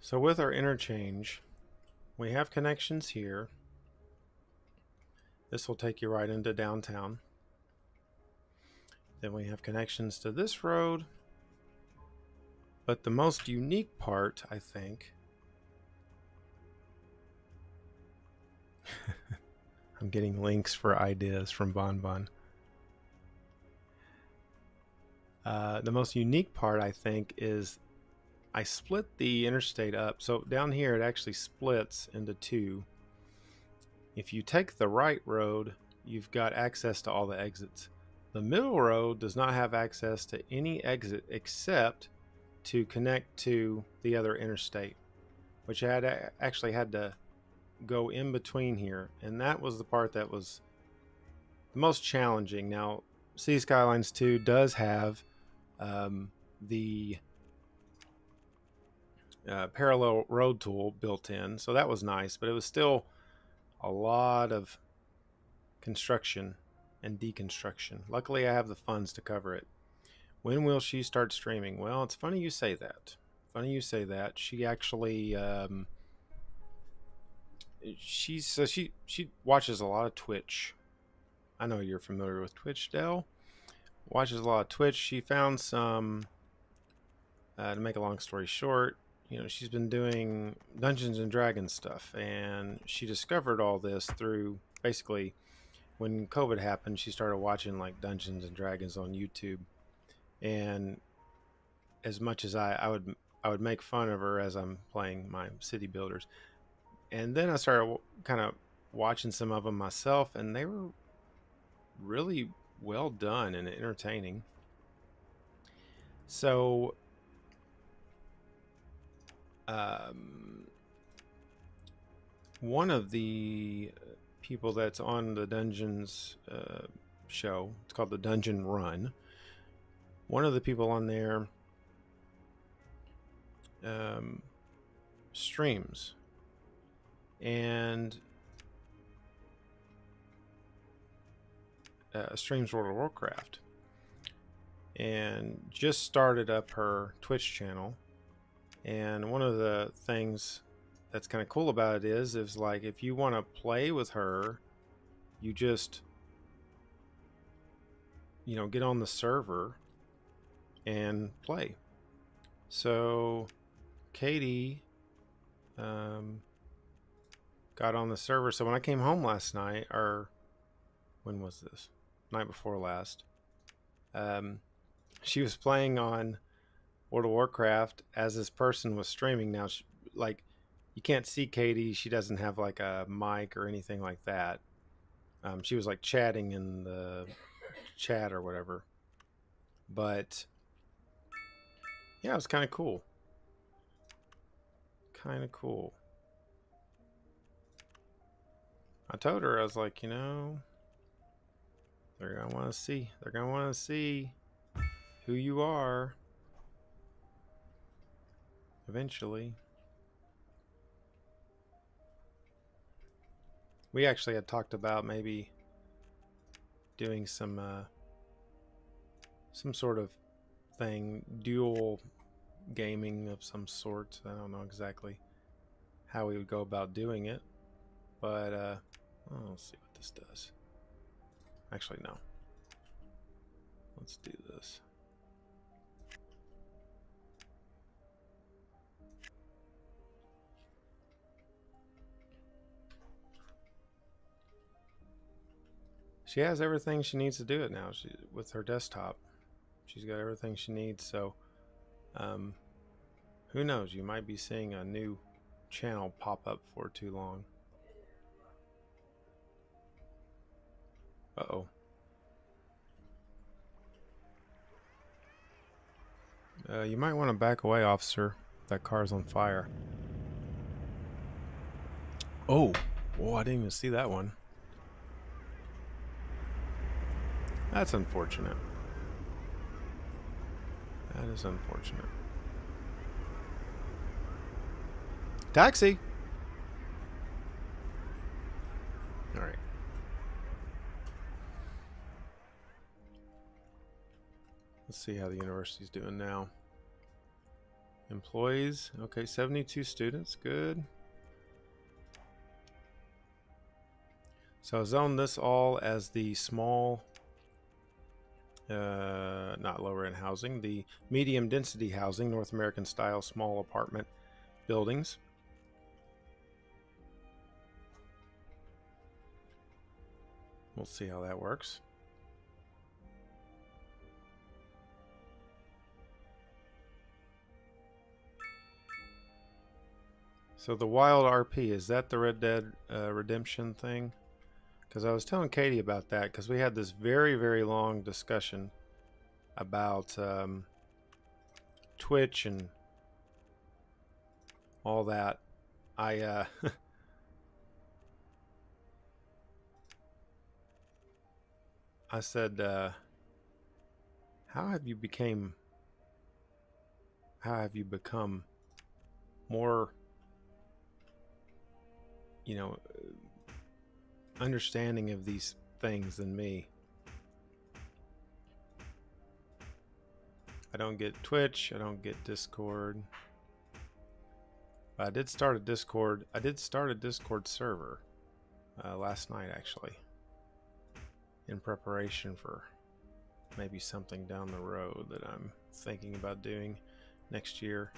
So with our interchange, we have connections here. This will take you right into downtown. Then we have connections to this road. But the most unique part, I think, I'm getting links for ideas from Bon Bon. The most unique part, I think, is I split the interstate up. So down here, it actually splits into two. If you take the right road, you've got access to all the exits. The middle road does not have access to any exit except to connect to the other interstate, which I had actually had to go in between here. And that was the part that was the most challenging. Now, Sea Skylines 2 does have the parallel road tool built in, so that was nice, but it was still a lot of construction and deconstruction. Luckily, I have the funds to cover it. When will she start streaming? Well, it's funny you say that. Funny you say that. She actually she watches a lot of Twitch. I know you're familiar with Twitch, Dell. Watches a lot of Twitch. She found some to make a long story short, you know, she's been doing Dungeons and Dragons stuff, and she discovered all this through basically when COVID happened. She started watching like Dungeons and Dragons on YouTube, and as much as I would make fun of her as I'm playing my city builders, and then I started kind of watching some of them myself, and they were really well done and entertaining. So one of the people that's on the Dungeons show, it's called the Dungeon Run. One of the people on there streams, and streams World of Warcraft, and just started up her Twitch channel. And one of the things that's kind of cool about it is like if you want to play with her, you just, you know, get on the server and play. So Katie got on the server. So when I came home last night, or when was this? Night before last. She was playing on World of Warcraft as this person was streaming. Now, like, you can't see Katie. She doesn't have like a mic or anything like that. She was like chatting in the chat or whatever. But yeah, it was kind of cool. Kind of cool. I told her, I was like, you know, they're gonna want to see. They're gonna want to see who you are eventually. We actually had talked about maybe doing some sort of thing, dual gaming of some sort. I don't know exactly how we would go about doing it, but let's see what this does. Actually, no. Let's do this. She has everything she needs to do it now. With her desktop, she's got everything she needs. So, who knows? You might be seeing a new channel pop up for too long. Uh-oh. You might want to back away, officer. That car's on fire. Oh, I didn't even see that one. That's unfortunate. That is unfortunate. Taxi! Alright. Let's see how the university's doing now. Employees. Okay, 72 students. Good. So I zone this all as the small... not lower end housing, the medium density housing, North American style small apartment buildings. We'll see how that works. So the Wild RP, is that the Red Dead Redemption thing? Because I was telling Katie about that because we had this very, very long discussion about Twitch and all that. I I said, how have you become more, you know, understanding of these things than me? I don't get Twitch, I don't get Discord. But I did start a Discord. I did start a Discord server last night, actually, in preparation for maybe something down the road that I'm thinking about doing next year.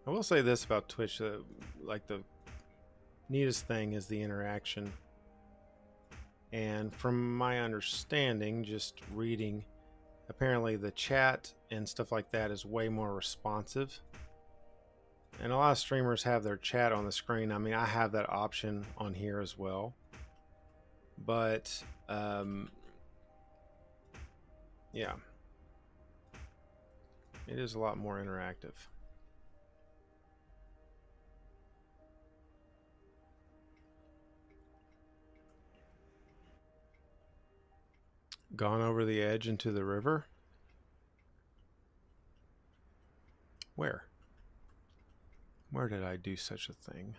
I will say this about Twitch, like the neatest thing is the interaction. And from my understanding, just reading, apparently the chat and stuff like that is way more responsive. And a lot of streamers have their chat on the screen. I mean, I have that option on here as well. But, yeah. It is a lot more interactive. Gone over the edge into the river? Where? Where did I do such a thing?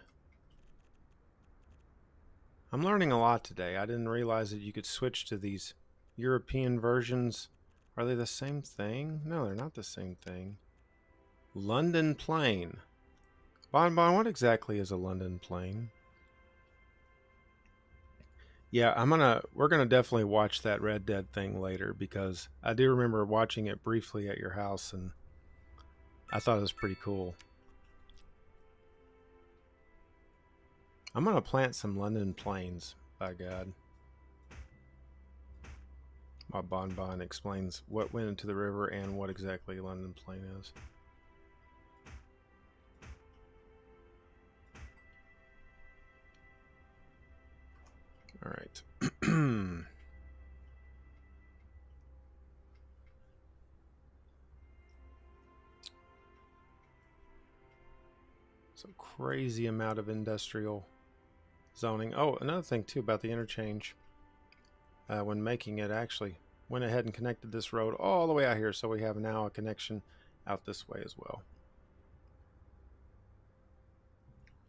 I'm learning a lot today. I didn't realize that you could switch to these European versions. Are they the same thing? No, they're not the same thing. London plane. Bon, what exactly is a London plane? Yeah, we're gonna definitely watch that Red Dead thing later because I do remember watching it briefly at your house and I thought it was pretty cool. I'm gonna plant some London planes, by God. While Bon explains what went into the river and what exactly a London plane is. All right. So crazy amount of industrial zoning. Oh, another thing too about the interchange. When making it, actually went ahead and connected this road all the way out here, so we have now a connection out this way as well.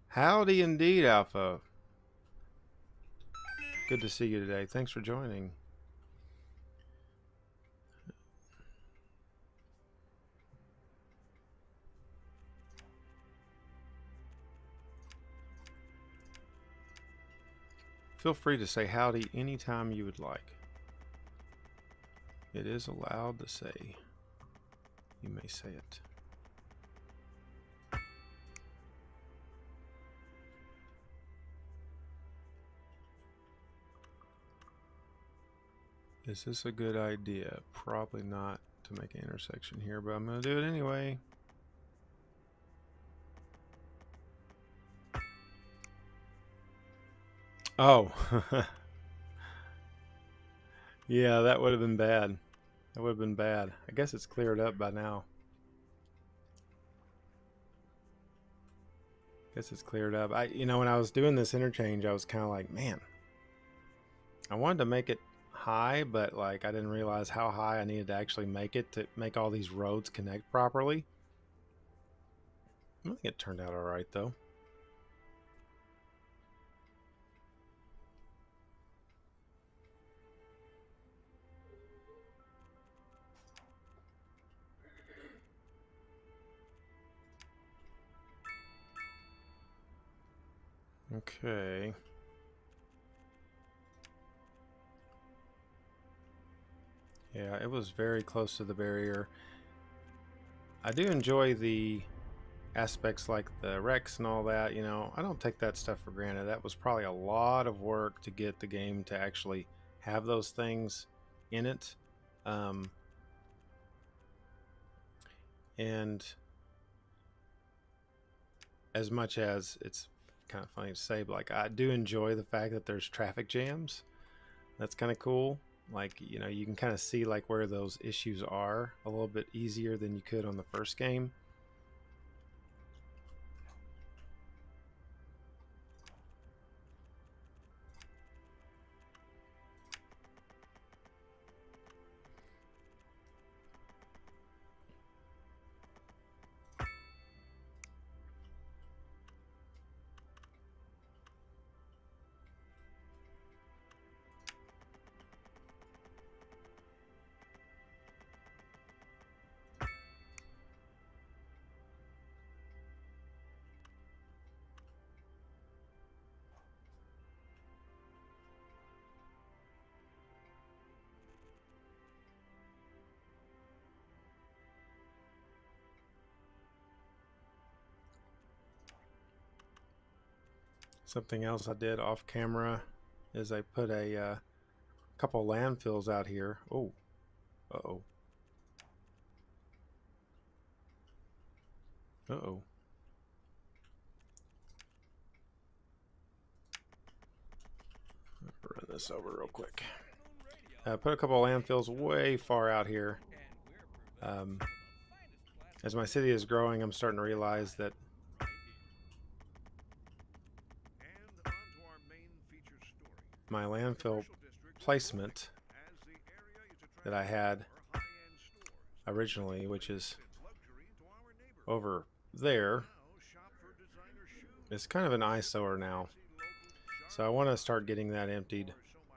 Howdy indeed, Alpha. Good to see you today. Thanks for joining. Feel free to say howdy anytime you would like. It is allowed to say. You may say it. Is this a good idea? Probably not to make an intersection here, but I'm going to do it anyway. Oh. Yeah, that would have been bad. That would have been bad. I guess it's cleared up by now. Guess it's cleared up. When I was doing this interchange, I was kind of like, man, I wanted to make it high, but like I didn't realize how high I needed to actually make it to make all these roads connect properly. I think it turned out all right though. Okay. Yeah, it was very close to the barrier. I do enjoy the aspects like the wrecks and all that, I don't take that stuff for granted. That was probably a lot of work to get the game to actually have those things in it. And as much as it's kind of funny to say, but like I do enjoy the fact that there's traffic jams. That's kind of cool. Like, you know, you can kind of see like where those issues are a little bit easier than you could on the first game. Something else I did off camera is I put a couple landfills out here. Oh, uh-oh. Uh-oh. Run this over real quick. I put a couple landfills way far out here. As my city is growing, I'm starting to realize that my landfill placement that I had originally, which is over there, is kind of an eyesore now. So I want to start getting that emptied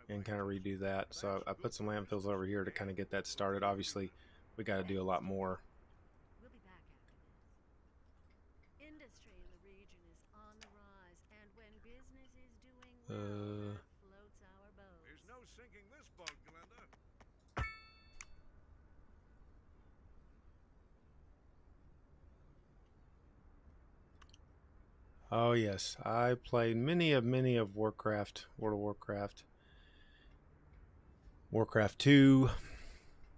and kind of redo that. So I put some landfills over here to kind of get that started. Obviously, we got to do a lot more. We'll be back after this. Industry in the region is on the rise, and when business is doing well, that floats our boat. There's no sinking this boat, Glenda. Oh yes, I played many of Warcraft, World of Warcraft, Warcraft 2,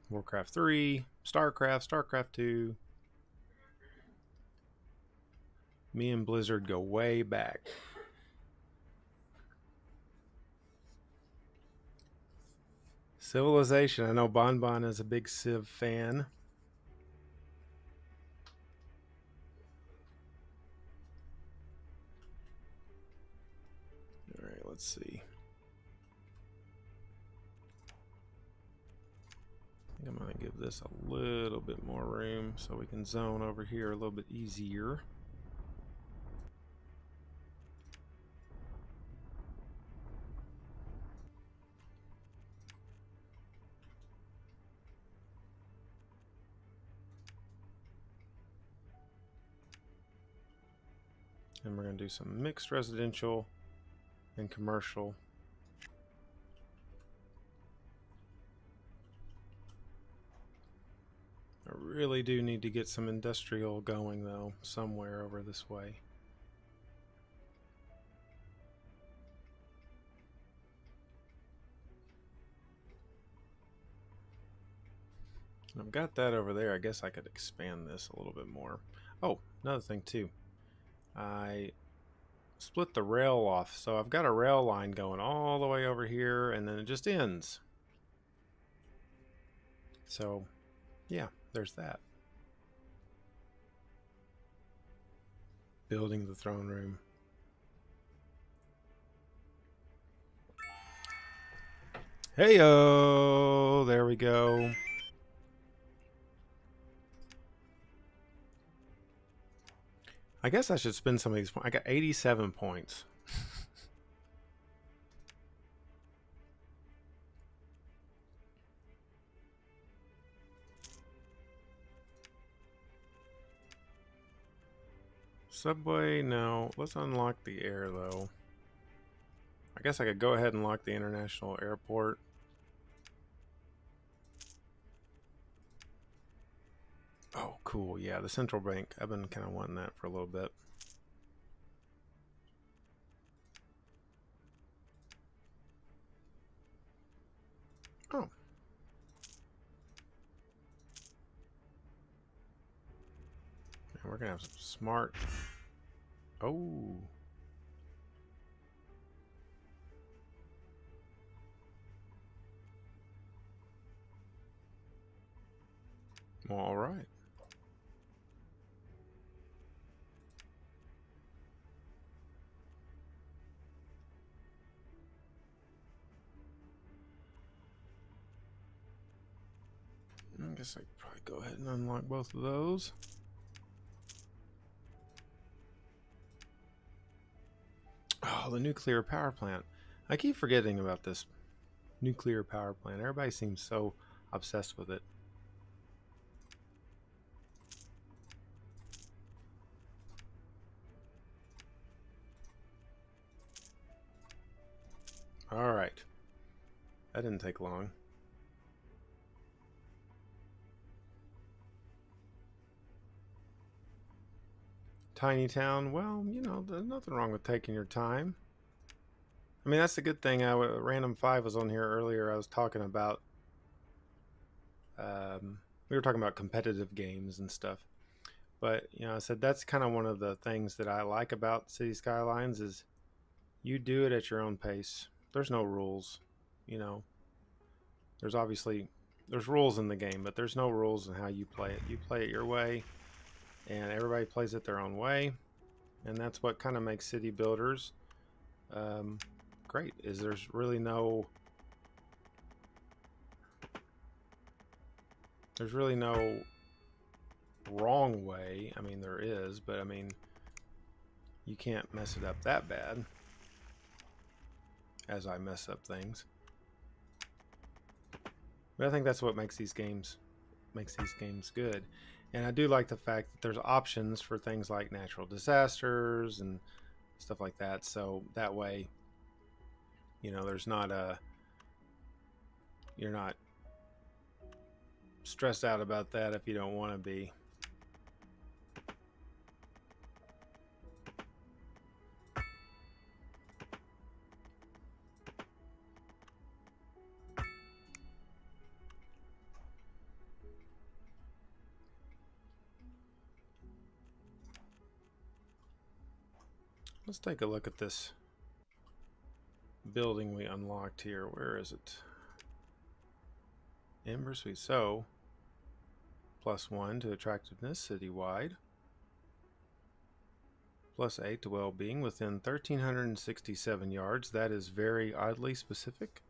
Warcraft 3, StarCraft, StarCraft 2. Me and Blizzard go way back. Civilization. I know Bon Bon is a big Civ fan. All right, let's see. I think I'm going to give this a little bit more room so we can zone over here a little bit easier. And we're going to do some mixed residential and commercial. I really do need to get some industrial going though, somewhere over this way. I've got that over there. I guess I could expand this a little bit more. Oh, another thing too. I split the rail off, so I've got a rail line going all the way over here and then it just ends. So yeah, there's that. Building the throne room. Heyo, there we go. I guess I should spend some of these points. I got 87 points. Subway, no. Let's unlock the air, though. I guess I could go ahead and lock the international airport. Oh, cool. Yeah, the central bank. I've been kind of wanting that for a little bit. Oh. And we're going to have some smart Oh. All right. I guess I could probably go ahead and unlock both of those. Oh, the nuclear power plant. I keep forgetting about this nuclear power plant. Everybody seems so obsessed with it. All right. That didn't take long. Tiny town. Well, you know, there's nothing wrong with taking your time. I mean, that's the good thing. Random 5 was on here earlier. I was talking about, we were talking about competitive games and stuff. But, you know, I said that's kind of one of the things that I like about City Skylines is you do it at your own pace. There's no rules, you know. There's rules in the game, but there's no rules in how you play it. You play it your way, and everybody plays it their own way. And that's what kind of makes city builders great, is there's really no wrong way. I mean, there is, but I mean, you can't mess it up that bad as I mess up things. But I think that's what makes these games good. And I do like the fact that there's options for things like natural disasters and stuff like that. So that way, you know, there's not you're not stressed out about that if you don't want to be. Let's take a look at this building we unlocked here. Where is it? Ember Suite. So, +1 to attractiveness citywide. +8 to well-being within 1,367 yards. That is very oddly specific.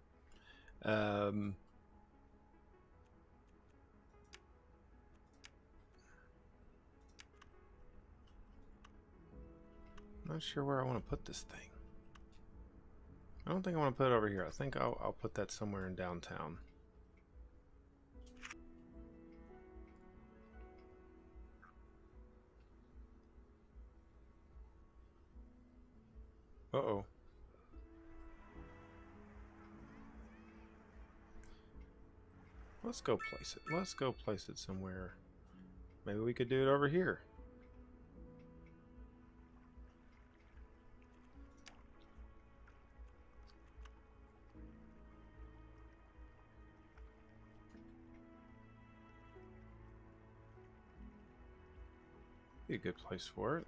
Not sure where I want to put this thing. I don't think I want to put it over here. I think I'll put that somewhere in downtown. Uh-oh. Let's go place it. Let's go place it somewhere. Maybe we could do it over here. Be a good place for it.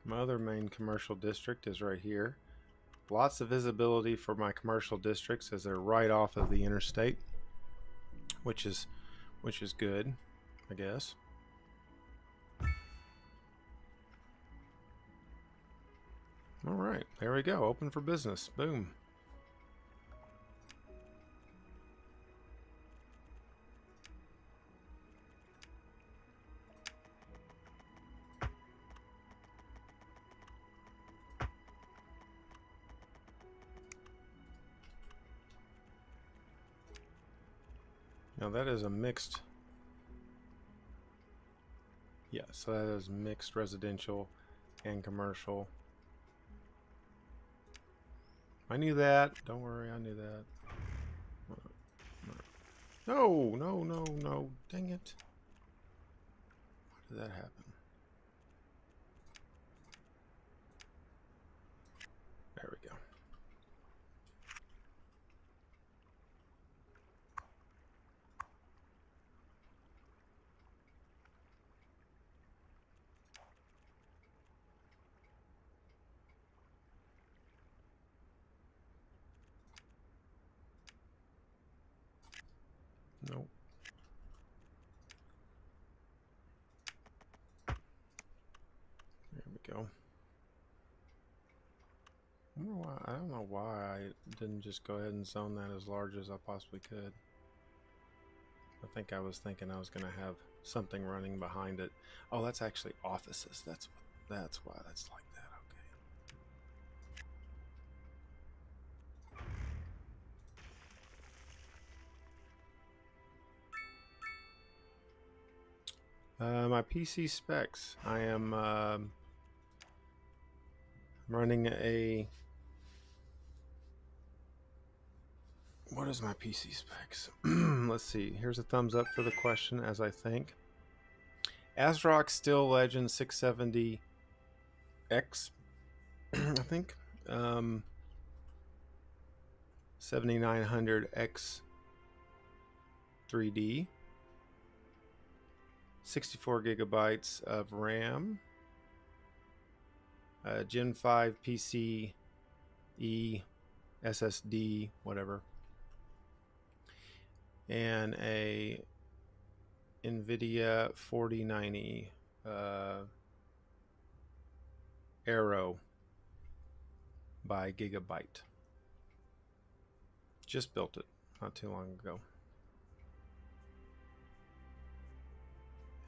My other main commercial district is right here. Lots of visibility for my commercial districts as they're right off of the interstate, which is good, I guess. All right, there we go. Open for business. Boom. Now that is a mixed. Yeah, so that is mixed residential and commercial. I knew that. Don't worry, I knew that. No, no, no, no. Dang it. Why did that happen? Nope. There we go. I wonder why, I don't know why I didn't just go ahead and zone that as large as I possibly could. I think I was thinking I was going to have something running behind it. Oh, that's actually offices. That's why that's like that. Okay. My PC specs. I am running a... What is my PC specs? Let's see. Here's a thumbs up for the question, as I think. ASRock Steel Legend 670X, I think. 7900X 3D. 64 gigabytes of RAM. Gen 5 PCE SSD, whatever. And a NVIDIA 4090 Aero by Gigabyte. Just built it not too long ago.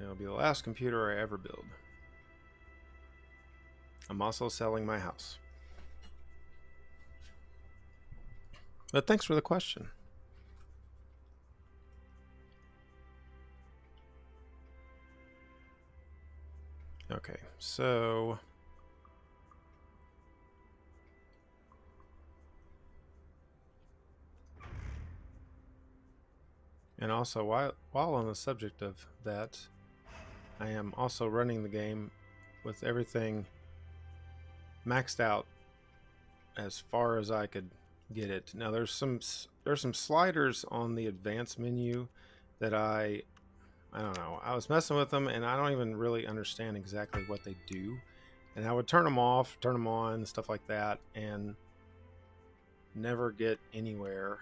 It'll be the last computer I ever build. I'm also selling my house. But thanks for the question. Okay, so and also while on the subject of that, I am also running the game with everything maxed out as far as I could get it. Now there's some sliders on the advanced menu that I don't know. I was messing with them and I don't even really understand exactly what they do. And I would turn them off, turn them on, stuff like that, and never get anywhere.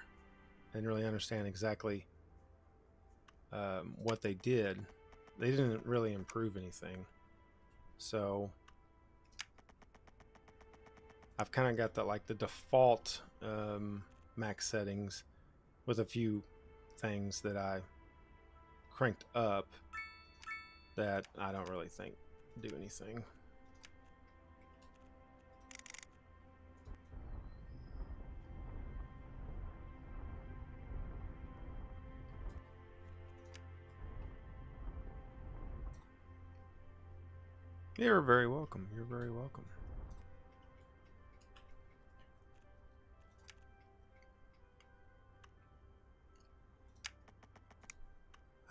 I didn't really understand exactly what they did. They didn't really improve anything. So I've kind of got the default max settings with a few things that I cranked up that I don't really think do anything. You're very welcome. You're very welcome.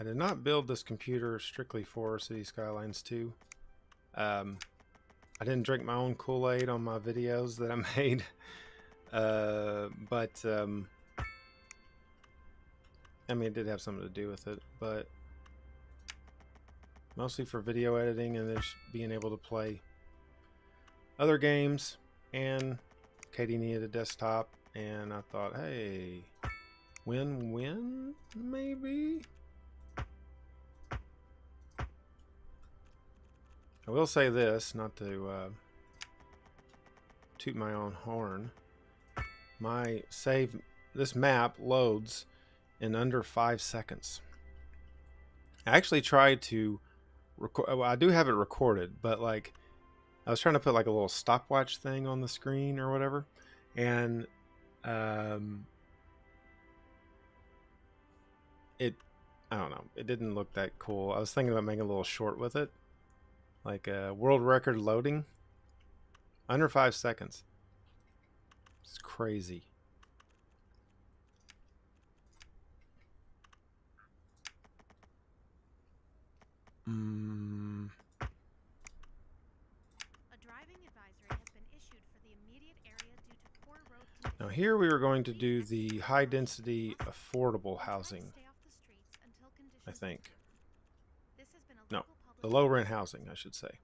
I did not build this computer strictly for City Skylines 2. I didn't drink my own Kool-Aid on my videos that I made. But I mean, it did have something to do with it, but mostly for video editing and just being able to play other games. And Katie needed a desktop, and I thought, hey, win-win, maybe? I will say this, not to toot my own horn. My save, this map loads in under 5 seconds. I actually tried to record, well, I do have it recorded, but like I was trying to put like a little stopwatch thing on the screen or whatever, and I don't know, it didn't look that cool. I was thinking about making a little short with it, like a world record loading under 5 seconds. It's crazy. A driving advisory has been issued for the immediate area due to poor road conditions. Now here we were going to do the high density affordable housing, I think. No, the low rent housing, I should say.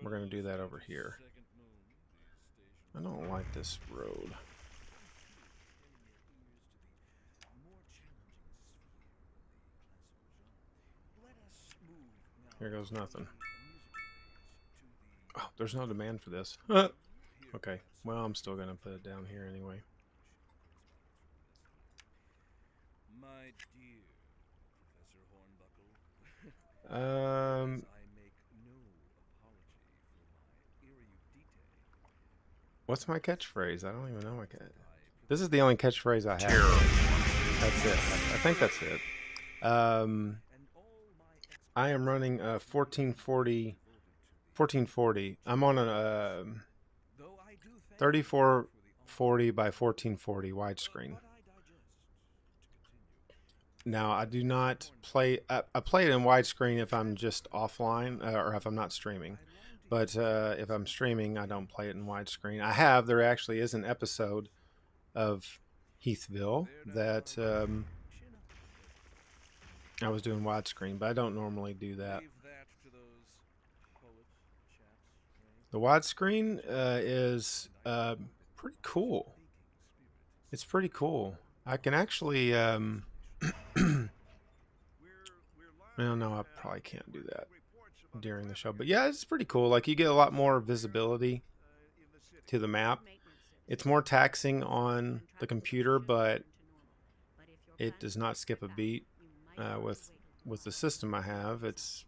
We're going to do that over here. I don't like this road. here goes nothing. a musical haze to the Oh, there's no demand for this. Okay, well, I'm still gonna put it down here anyway. My dear Professor Hornbuckle, Um, I make no apology for my erudite. what's my catchphrase? I don't even know my cat. I This is the only catchphrase I have. That's it. I think that's it. and all my I am running a 1440. I'm on a though I do thank you for the 3440 by 1440 widescreen. what I digest to continue. Now, I do not play. I play it in widescreen if I'm just offline or if I'm not streaming. But if I'm streaming, I don't play it in widescreen. I have. There actually is an episode of Heathville that Chin up. I was doing widescreen, but I don't normally do that. Leave that to those poet chaps, right? The widescreen is pretty cool. It's pretty cool. I can actually. Well, no, I probably can't do that during the show. But yeah, it's pretty cool. Like, you get a lot more visibility to the map. It's more taxing on the computer, but it does not skip a beat with the system I have. It's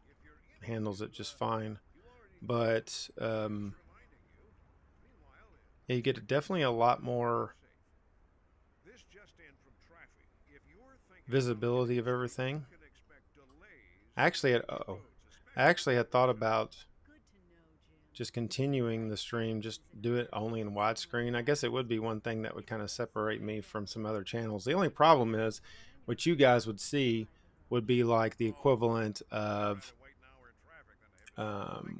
handles it just fine. But yeah, you get definitely a lot more visibility of everything. I actually had thought about just continuing the stream, just do it only in widescreen. I guess it would be one thing that would kind of separate me from some other channels. The only problem is what you guys would see would be like the equivalent of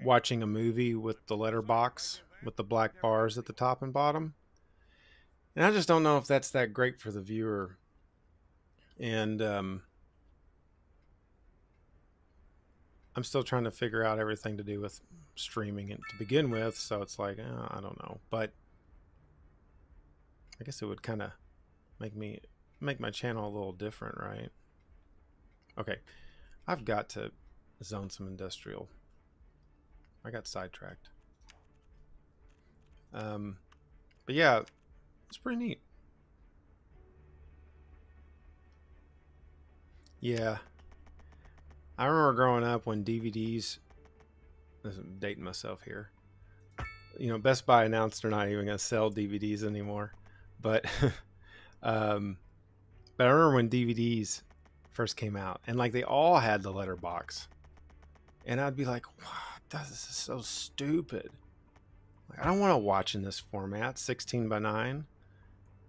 watching a movie with the letterbox with the black bars at the top and bottom. And I just don't know if that's that great for the viewer. And I'm still trying to figure out everything to do with streaming it to begin with, so it's like, I don't know. But I guess it would kind of make my channel a little different, right? Okay, I've got to zone some industrial. I got sidetracked. But yeah, it's pretty neat. Yeah. I remember growing up when DVDs, I'm dating myself here, you know, Best Buy announced they're not even going to sell DVDs anymore. But, but I remember when DVDs first came out and like they all had the letterbox. And I'd be like, wow, this is so stupid. Like, I don't want to watch in this format, 16 by 9.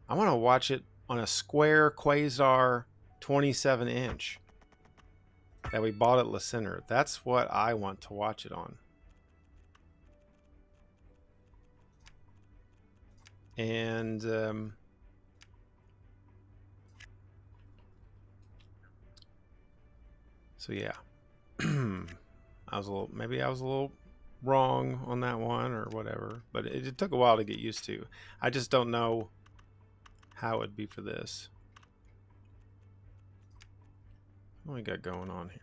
I want to watch it on a square Quasar 27 inch that we bought at Le Center. That's what I want to watch it on. And so yeah, I was a little wrong on that one or whatever, but it took a while to get used to. I just don't know how it'd be for this. What we got going on here?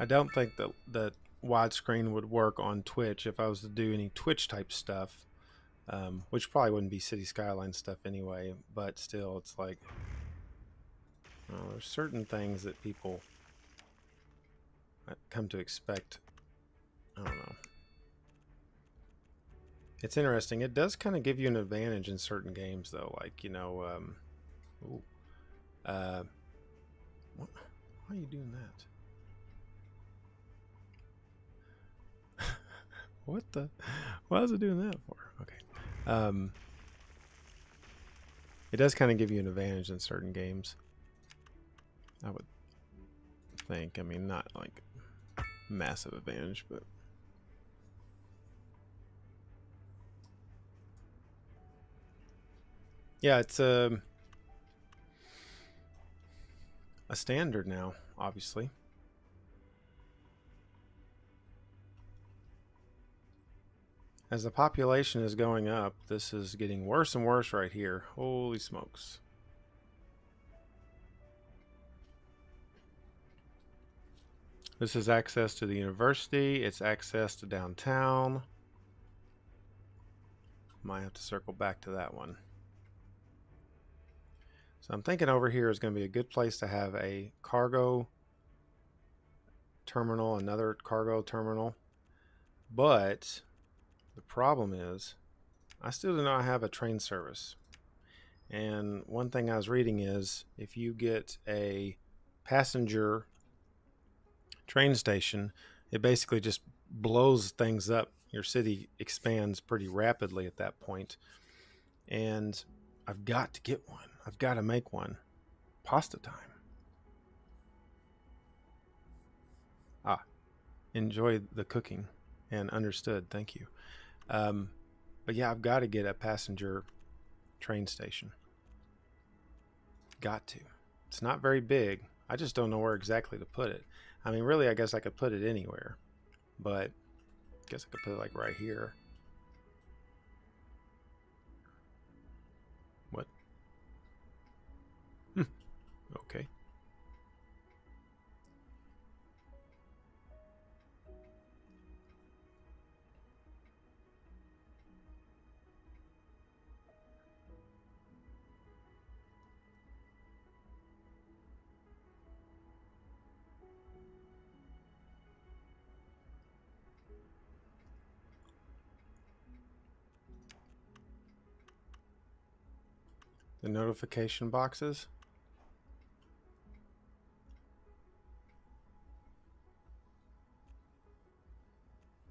I don't think that widescreen would work on Twitch if I was to do any Twitch type stuff, which probably wouldn't be City Skylines stuff anyway. But still, it's like, there's certain things that people come to expect. I don't know. It's interesting. It does kind of give you an advantage in certain games, though. Like, you know, Ooh. What? Why are you doing that? What the? Why is it doing that for? Okay. It does kind of give you an advantage in certain games, I would think. I mean, not like massive advantage, but yeah, it's a standard now, obviously. As the population is going up, this is getting worse and worse right here. Holy smokes. This is access to the university. It's access to downtown. Might have to circle back to that one. So I'm thinking over here is going to be a good place to have a cargo terminal, another cargo terminal. But the problem is I still do not have a train service. And one thing I was reading is if you get a passenger train station, it basically just blows things up. Your city expands pretty rapidly at that point. And I've got to get one. I've got to make one. Pasta time. Ah, enjoy the cooking and understood. Thank you. But yeah, I've got to get a passenger train station. Got to. It's not very big. I just don't know where exactly to put it. I mean, really, I guess I could put it anywhere, but I guess I could put it like right here. What? Okay. The notification boxes.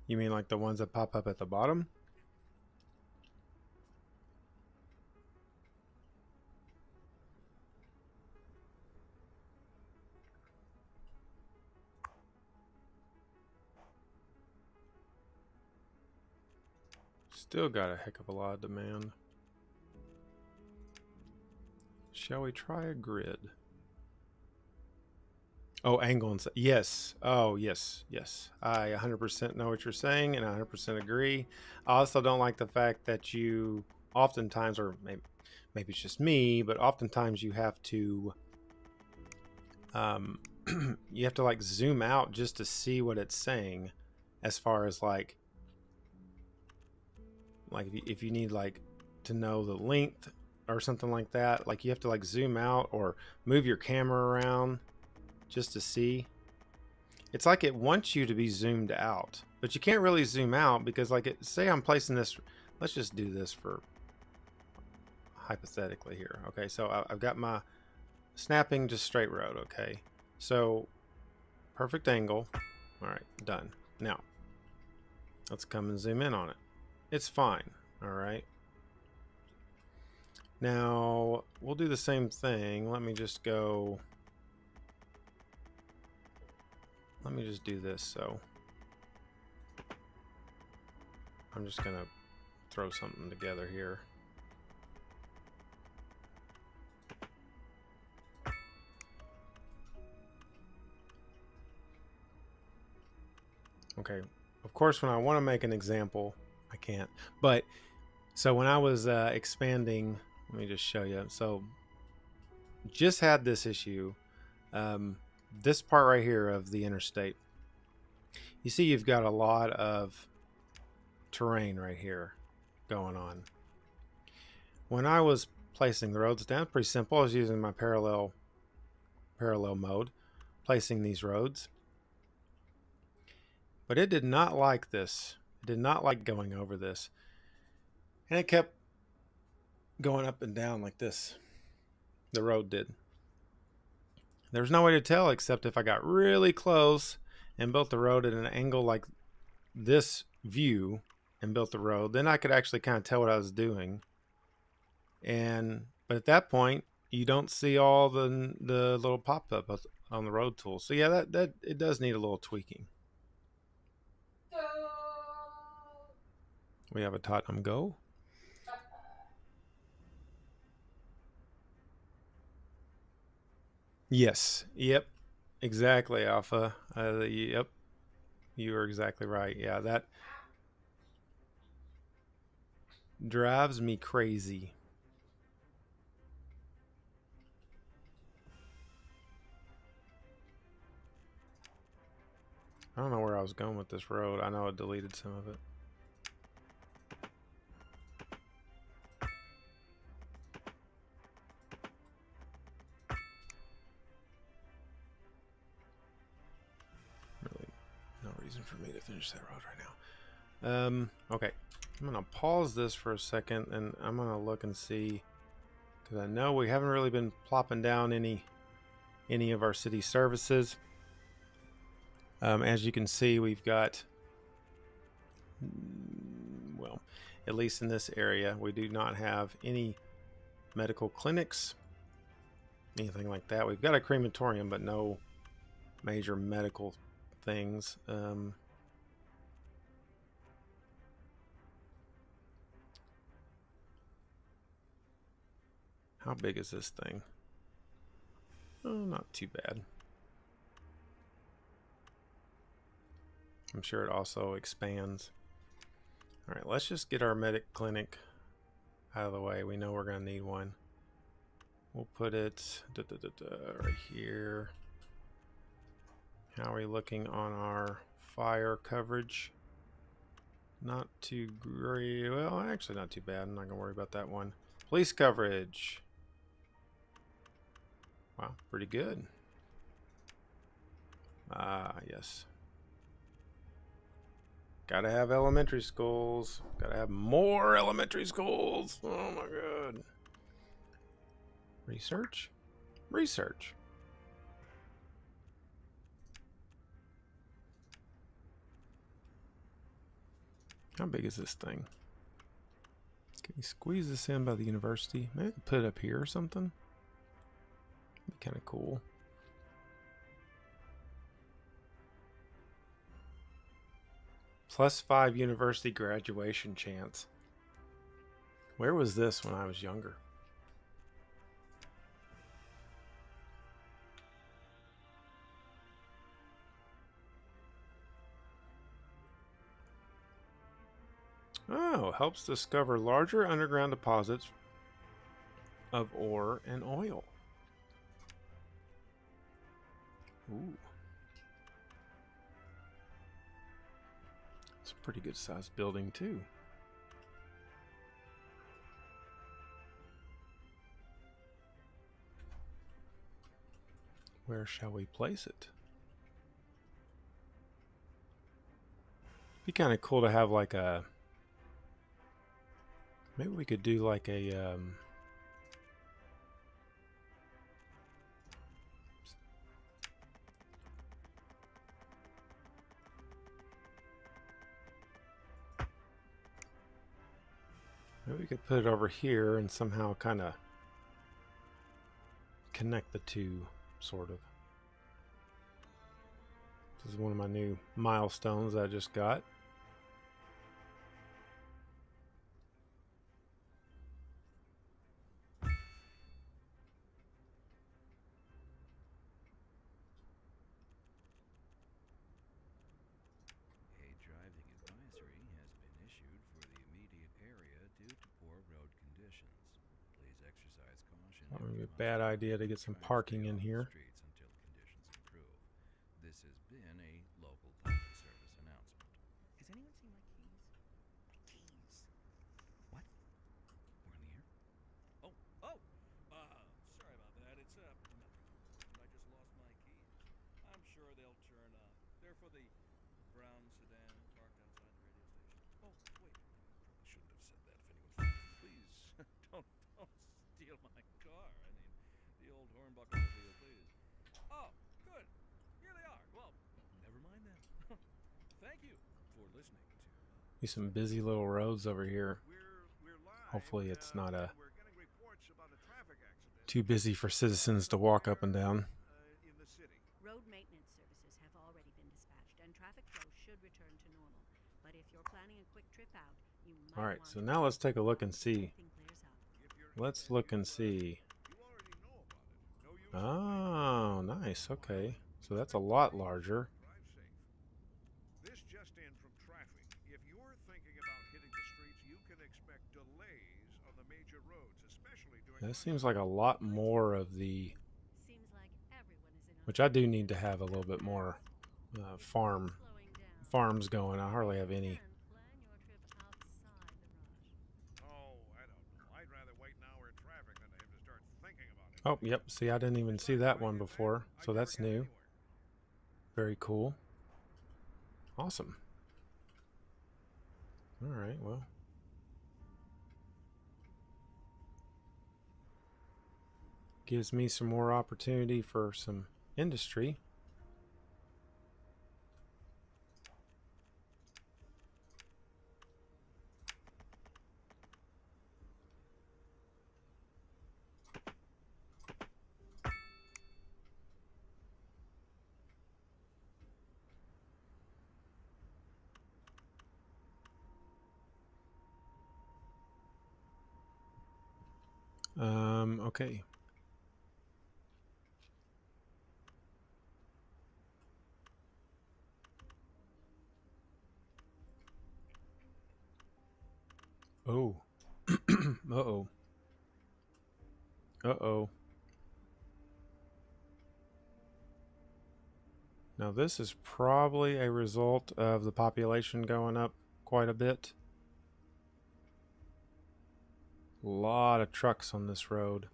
You mean like the ones that pop up at the bottom? Still got a heck of a lot of demand. Shall we try a grid? Oh, angle and yes. Oh, yes, yes. I 100% know what you're saying, and I 100% agree. I also don't like the fact that you oftentimes, or maybe it's just me, but oftentimes you have to, you have to like zoom out just to see what it's saying, as far as like if you need like to know the length or something like that, like you have to like zoom out or move your camera around just to see. It's like it wants you to be zoomed out, but you can't really zoom out because like say I'm placing this, let's just do this for hypothetically here. Okay, so I've got my snapping just straight road. Okay, so perfect angle. All right, done. Now let's come and zoom in on it. It's fine. All right, now we'll do the same thing. Let me just go, let me just do this. So I'm just gonna throw something together here. Okay, of course when I want to make an example I can't, but so when I was expanding, let me just show you. So just had this issue, this part right here of the interstate. You see you've got a lot of terrain right here going on. When I was placing the roads down, pretty simple. I was using my parallel mode, placing these roads. But it did not like this. It did not like going over this. And it kept going up and down like this. The road did. There's no way to tell except if I got really close and built the road at an angle like this view and built the road, then I could actually kind of tell what I was doing. But at that point, you don't see all the little pop-up on the road tool. So yeah, that it does need a little tweaking. We have a Tottenham Go. Yes. Yep. Exactly, Alpha. Yep. You are exactly right. Yeah, that drives me crazy. I don't know where I was going with this road. I know I deleted some of it. Really, no reason for me to finish that road right now. Okay. I'm going to pause this for a second, and I'm going to look and see, because I know we haven't really been plopping down any of our city services. As you can see, we've got, well, at least in this area, we do not have any medical clinics, anything like that. We've got a crematorium, but no major medical things. How big is this thing? Oh, not too bad. I'm sure it also expands. All right, let's just get our medic clinic out of the way. We know we're going to need one. We'll put it right here. How are we looking on our fire coverage? Not too great. Well, actually not too bad. I'm not going to worry about that one. Police coverage. Wow, pretty good. Ah, yes. Gotta have elementary schools. Gotta have more elementary schools. Oh my god. Research? Research. How big is this thing? Can you squeeze this in by the university? Maybe put it up here or something? Be kind of cool. +5 university graduation chance. Where was this when I was younger? Oh, helps discover larger underground deposits of ore and oil. Ooh. It's a pretty good sized building too. Where shall we place it? Be kind of cool to have like a, maybe we could do like a maybe we could put it over here and somehow kind of connect the two, sort of. This is one of my new milestones I just got. A driving advisory has been issued for the immediate area due to poor road conditions. Please exercise caution. Probably a bad idea to get some parking in here. Streets until conditions improve. This has been a local public service announcement. Has anyone seen my keys? My keys. What? We're in the air? Oh, oh! Sorry about that. It's, nothing. I just lost my keys. I'm sure they'll turn up. They're for the brown sedan parked outside the radio station. Oh, wait. I shouldn't have said that if anyone finds me. Please, don't steal my car. I mean, old hornbuckle mobile, please? Oh, good. Here they are. Well, never mind then. Thank you for listening to. Be some busy little roads over here. We're live. Hopefully it's not And we're getting reports about a traffic accident. too busy for citizens to walk up and down. In the city. Road maintenance services have already been dispatched, and traffic flow should return to normal. But if you're planning a quick trip out, you might Alright, want so to now let's take a look and until see. everything clears up. If you're Let's look and see. you already know about it. No use Oh, nice. Okay. So that's a lot larger. Drive safe. This just in from traffic. If you're thinking about hitting the streets, you can expect delays on the major roads, especially during That seems like a lot more of the... Seems like everyone is in a Which I do need to have a little bit more farms going. I hardly have any. Plan your trip outside the rush. Oh, I don't know. I'd rather wait an hour in traffic than to have to start thinking about it. Oh, yep. See, I didn't even see that one before. So that's new. Very cool. Awesome. All right, well. Gives me some more opportunity for some industry. Okay. Oh. Uh-oh. Uh-oh. Now this is probably a result of the population going up quite a bit. A lot of trucks on this road.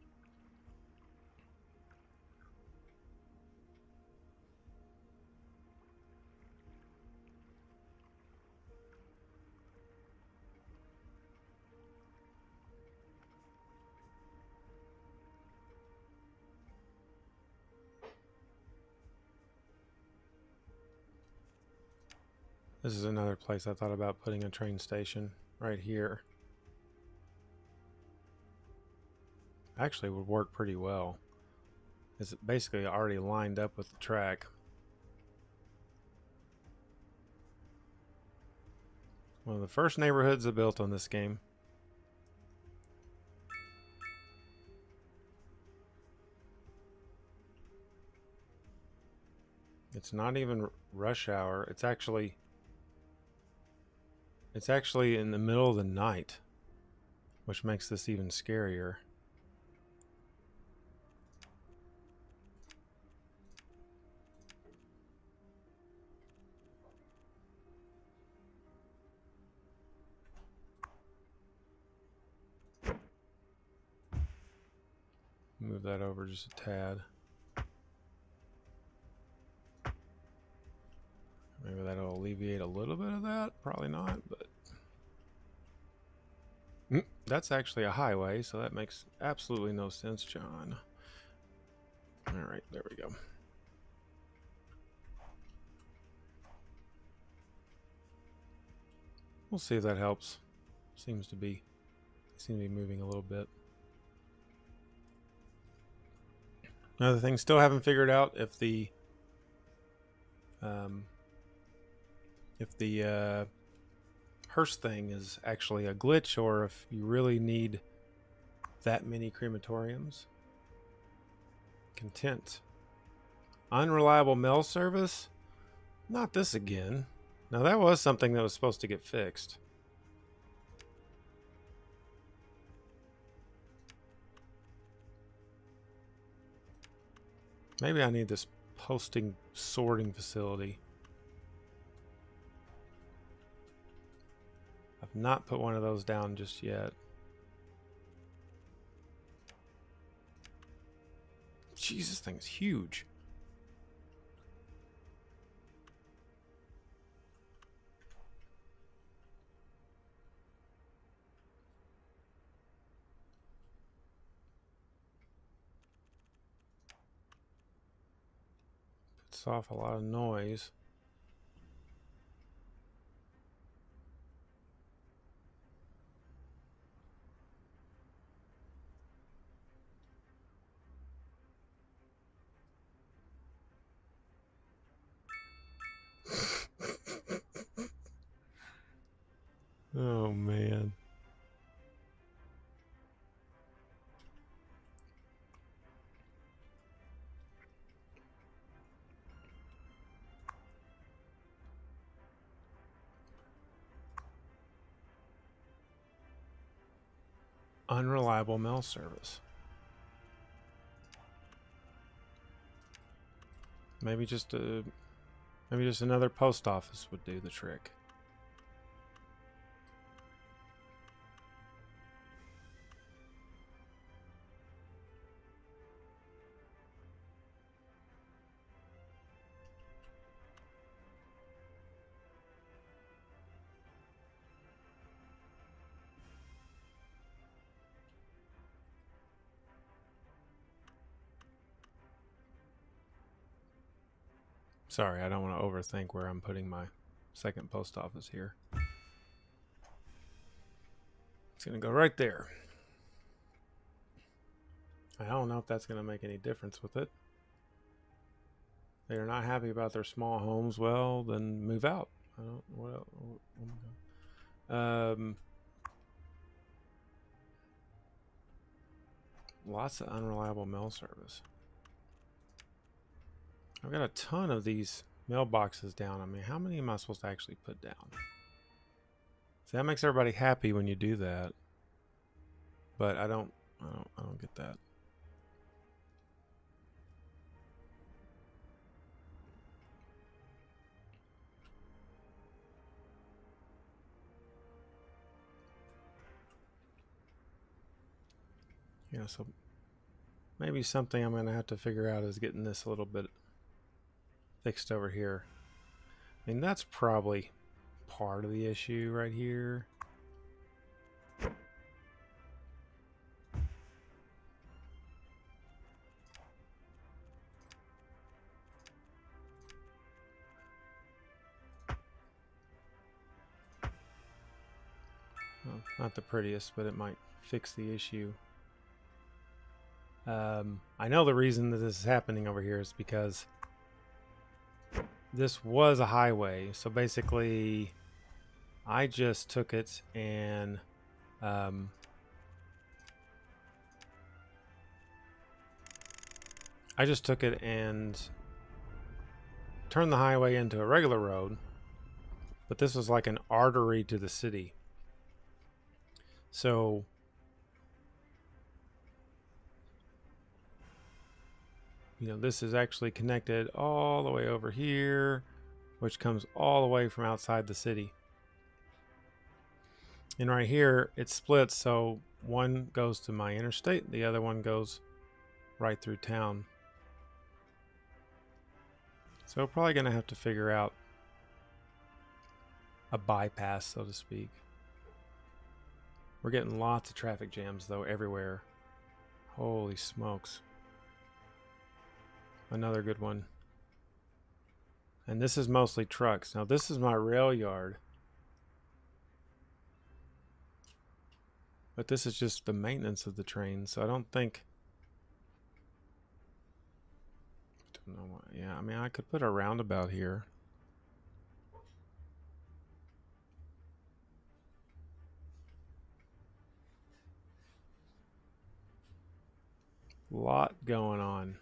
This is another place I thought about putting a train station right here. Actually would work pretty well. It's basically already lined up with the track. One of the first neighborhoods I built on this game. It's not even rush hour. It's actually in the middle of the night, which makes this even scarier. Move that over just a tad. Maybe that'll alleviate a little bit of that. Probably not, but... That's actually a highway, so that makes absolutely no sense, John. Alright, there we go. We'll see if that helps. Seems to be moving a little bit. Another thing, still haven't figured out if the hearse thing is actually a glitch or if you really need that many crematoriums. Content. Unreliable mail service? Not this again. Now that was something that was supposed to get fixed. Maybe I need this posting sorting facility. I've not put one of those down just yet. Jeez, this thing's huge. sets off a lot of noise. Oh man. Unreliable mail service. Maybe just another post office would do the trick. Sorry, I don't want to overthink where I'm putting my second post office here. It's going to go right there. I don't know if that's going to make any difference with it. They're not happy about their small homes. Well, then move out. I don't. What else? Oh my God. Lots of unreliable mail service. I've got a ton of these mailboxes down. I mean, how many am I supposed to actually put down? See, that makes everybody happy when you do that. But I don't get that. Yeah, so maybe something I'm going to have to figure out is getting this a little bit fixed over here. I mean, that's probably part of the issue right here. Well, not the prettiest, but it might fix the issue. I know the reason that this is happening over here is because this was a highway. So basically, I just took it and turned the highway into a regular road. But this was like an artery to the city. So this is actually connected all the way over here, which comes all the way from outside the city. And right here, it splits, so one goes to my interstate, the other one goes right through town. So we're probably going to have to figure out a bypass, so to speak. We're getting lots of traffic jams, though, everywhere. Holy smokes. Another good one. And this is mostly trucks. Now, this is my rail yard. But this is just the maintenance of the train, so I don't think... Don't know what, yeah, I mean, I could put a roundabout here. Lot going on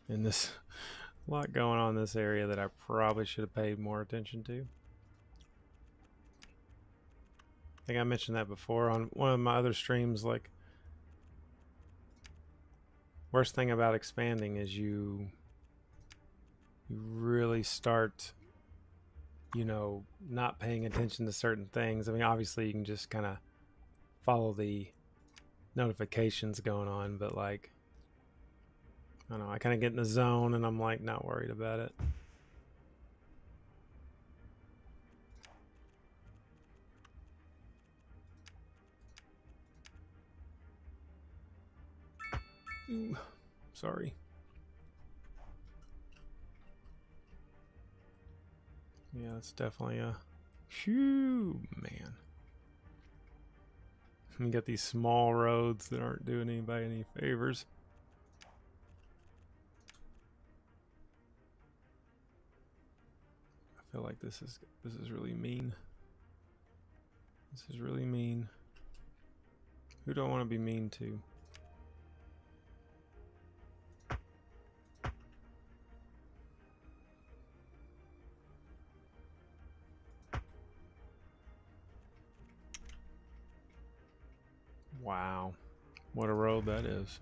in this... A lot going on in this area that I probably should have paid more attention to. I think I mentioned that before on one of my other streams. Like, worst thing about expanding is you really start, not paying attention to certain things. I mean, obviously you can just kind of follow the notifications going on, but like, I don't know, I kind of get in the zone and I'm like not worried about it. Ooh, sorry. Yeah, it's definitely a... Phew, man. We got these small roads that aren't doing anybody any favors. I feel like this is really mean. This is really mean. Who do I want to be mean to? Wow, what a road that is.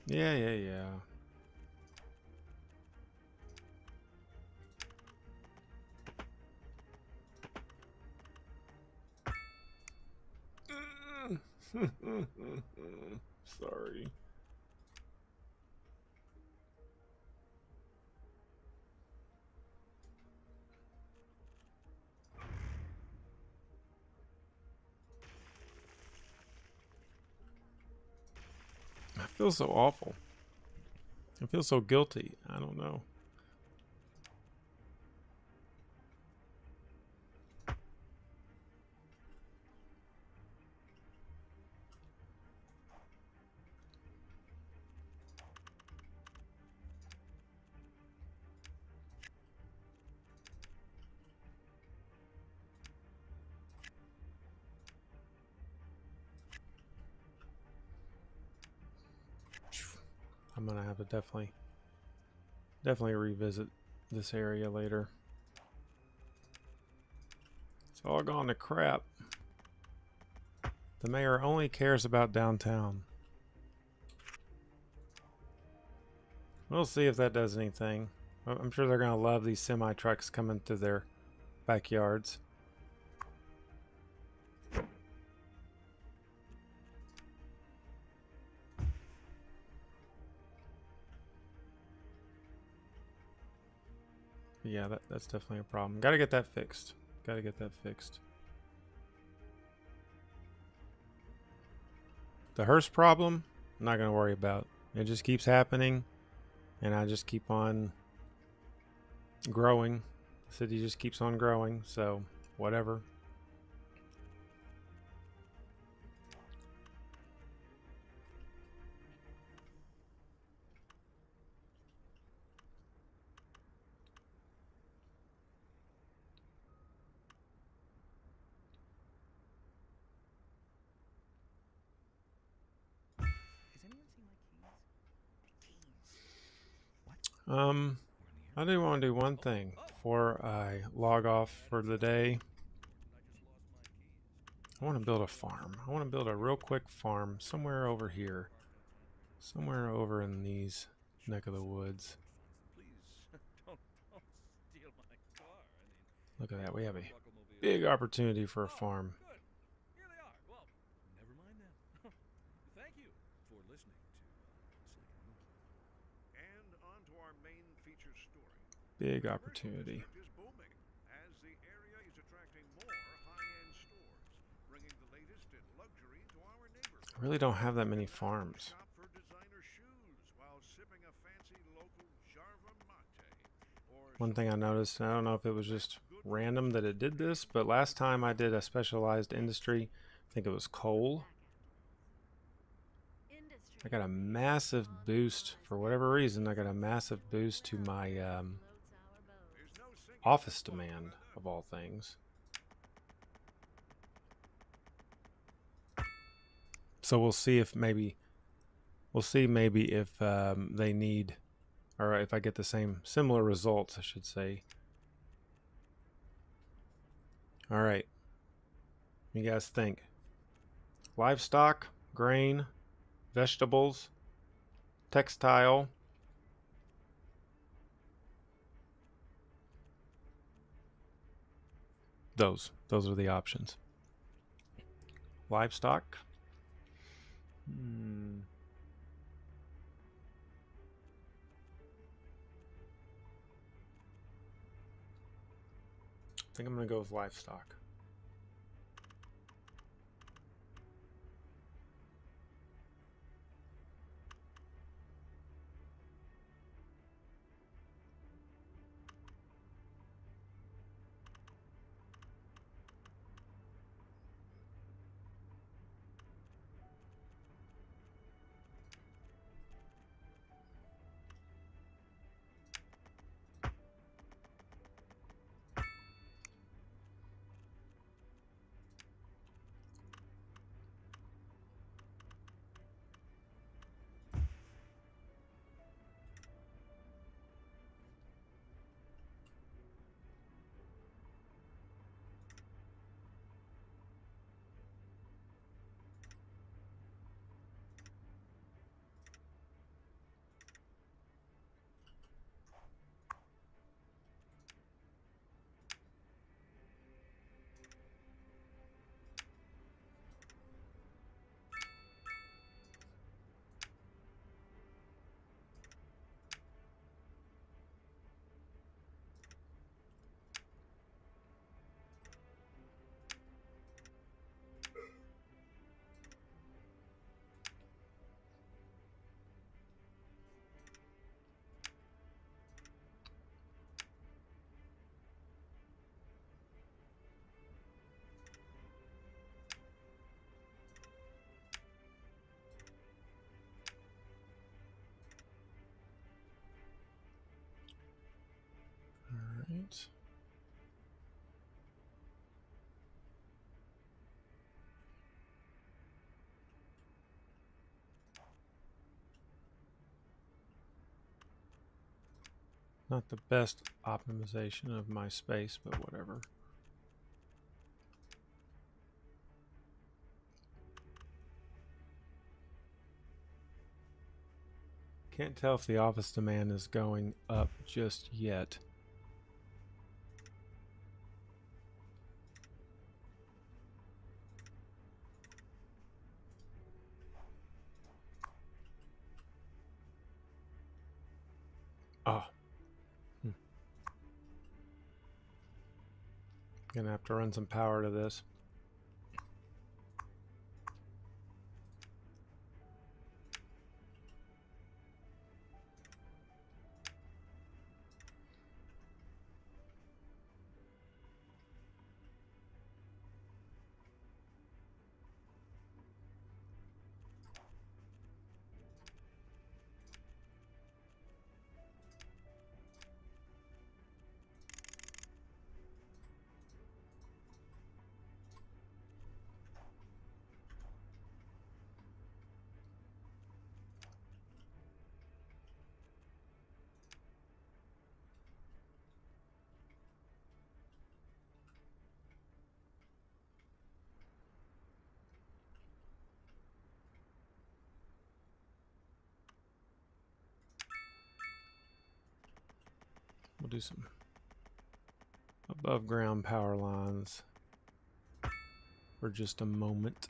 Yeah. Sorry. I feel so awful. I feel so guilty. I don't know. I'm gonna have to definitely revisit this area later. It's all gone to crap. The mayor only cares about downtown. We'll see if that does anything. I'm sure they're gonna love these semi trucks coming through their backyards. Yeah, that's definitely a problem. Gotta get that fixed. Gotta get that fixed. The hearse problem, I'm not gonna worry about. It just keeps happening, and I just keep on growing. The city just keeps on growing, so whatever. Has anyone seen my keys? What? I do want to do one thing before I log off for the day. I want to build a farm. I want to build a real quick farm somewhere over here. Somewhere over in these neck of the woods. Please, don't steal my car. I mean, Look at that. We have a big opportunity for a farm. good. Here they are. Well, never mind then. Thank you for listening to Second Moon. And on to our main feature story. Big Commercial opportunity. district is booming as the area is attracting more high-end stores, bringing the latest in luxury to our neighborhood. I really don't have that many farms. Shop for designer shoes while sipping a fancy local Jarva mate. Or One thing I noticed, and I don't know if it was just random that it did this, but last time I did a specialized industry, I think it was coal. I got a massive boost, for whatever reason, I got a massive boost to my there's no sinking office demand, of all things. So we'll see if maybe if they need, or if I get the similar results, I should say. All right, what you guys think? Livestock, grain, vegetables, textile. Those are the options. Livestock. I think I'm gonna go with livestock. different. Not the best optimization of my space, but whatever. Can't tell if the office demand is going up just yet. Oh. Gonna have to run some power to this. We'll do some above ground power lines for just a moment.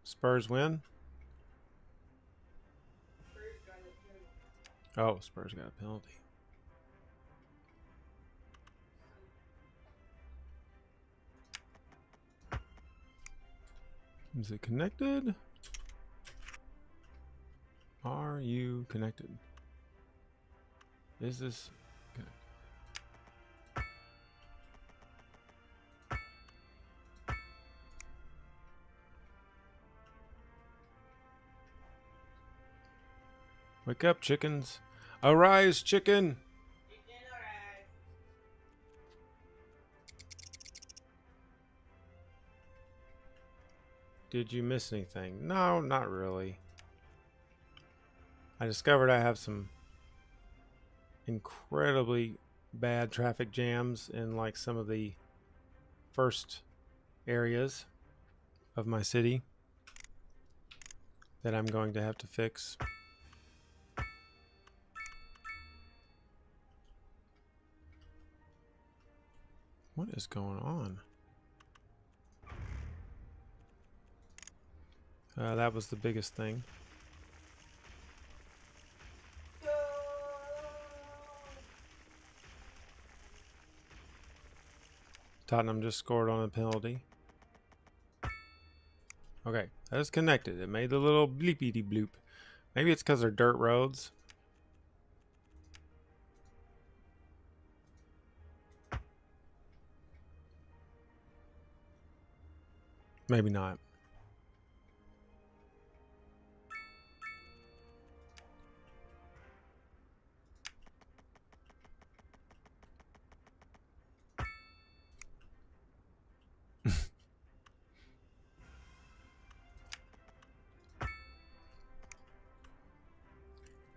Spurs win? Oh, Spurs got a penalty. Is it connected? Are you connected? Is this connected? Wake up, chickens. Arise, chicken! Did you miss anything? No, not really. I discovered I have some incredibly bad traffic jams in like some of the first areas of my city that I'm going to have to fix. What is going on? That was the biggest thing. Tottenham just scored on a penalty. Okay, that is connected. It made the little bleepity bloop. Maybe it's because they're dirt roads. Maybe not.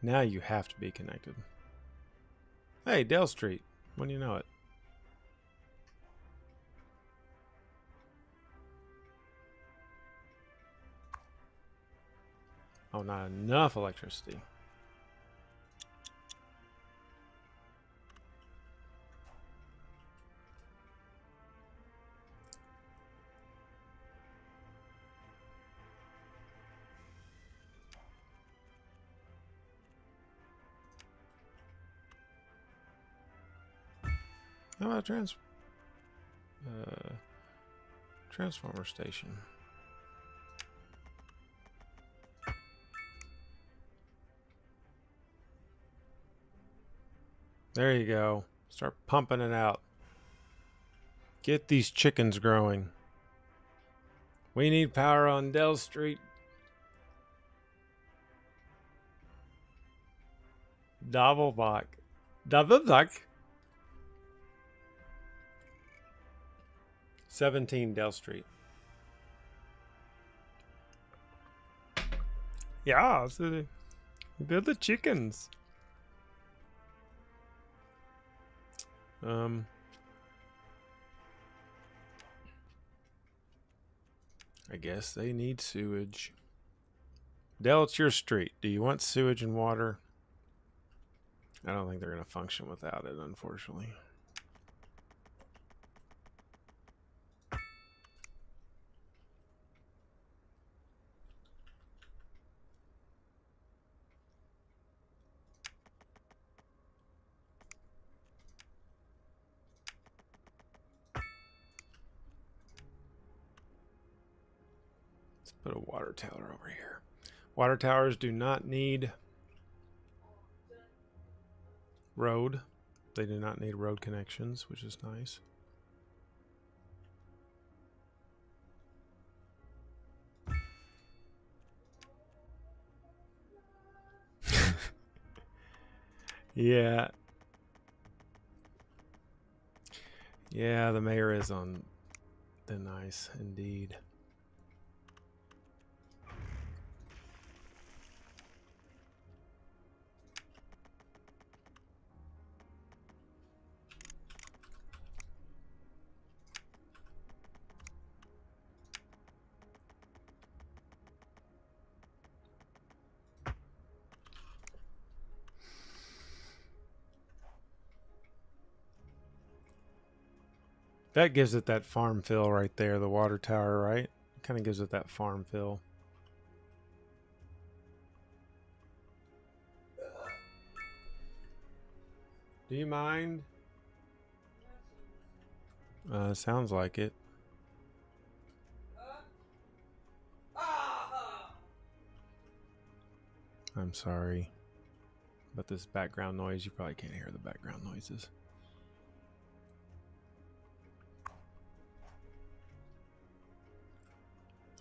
Now you have to be connected. Hey, Dell Street. When do you know it? Oh, not enough electricity. How about a transformer station? There you go. Start pumping it out. Get these chickens growing. We need power on Dell Street. Doppelbach. Doppelbach. 17 Dell Street. Yeah, so they're the chickens. I guess they need sewage. Dell, it's your street. Do you want sewage and water? I don't think they're going to function without it, unfortunately. Let's put a water tower over here. Water towers do not need road. They do not need road connections, which is nice. Yeah. Yeah, the mayor is on the nice indeed. That gives it that farm feel right there, the water tower, right? Kind of gives it that farm feel. Do you mind? Sounds like it. I'm sorry. But this background noise, you probably can't hear the background noises.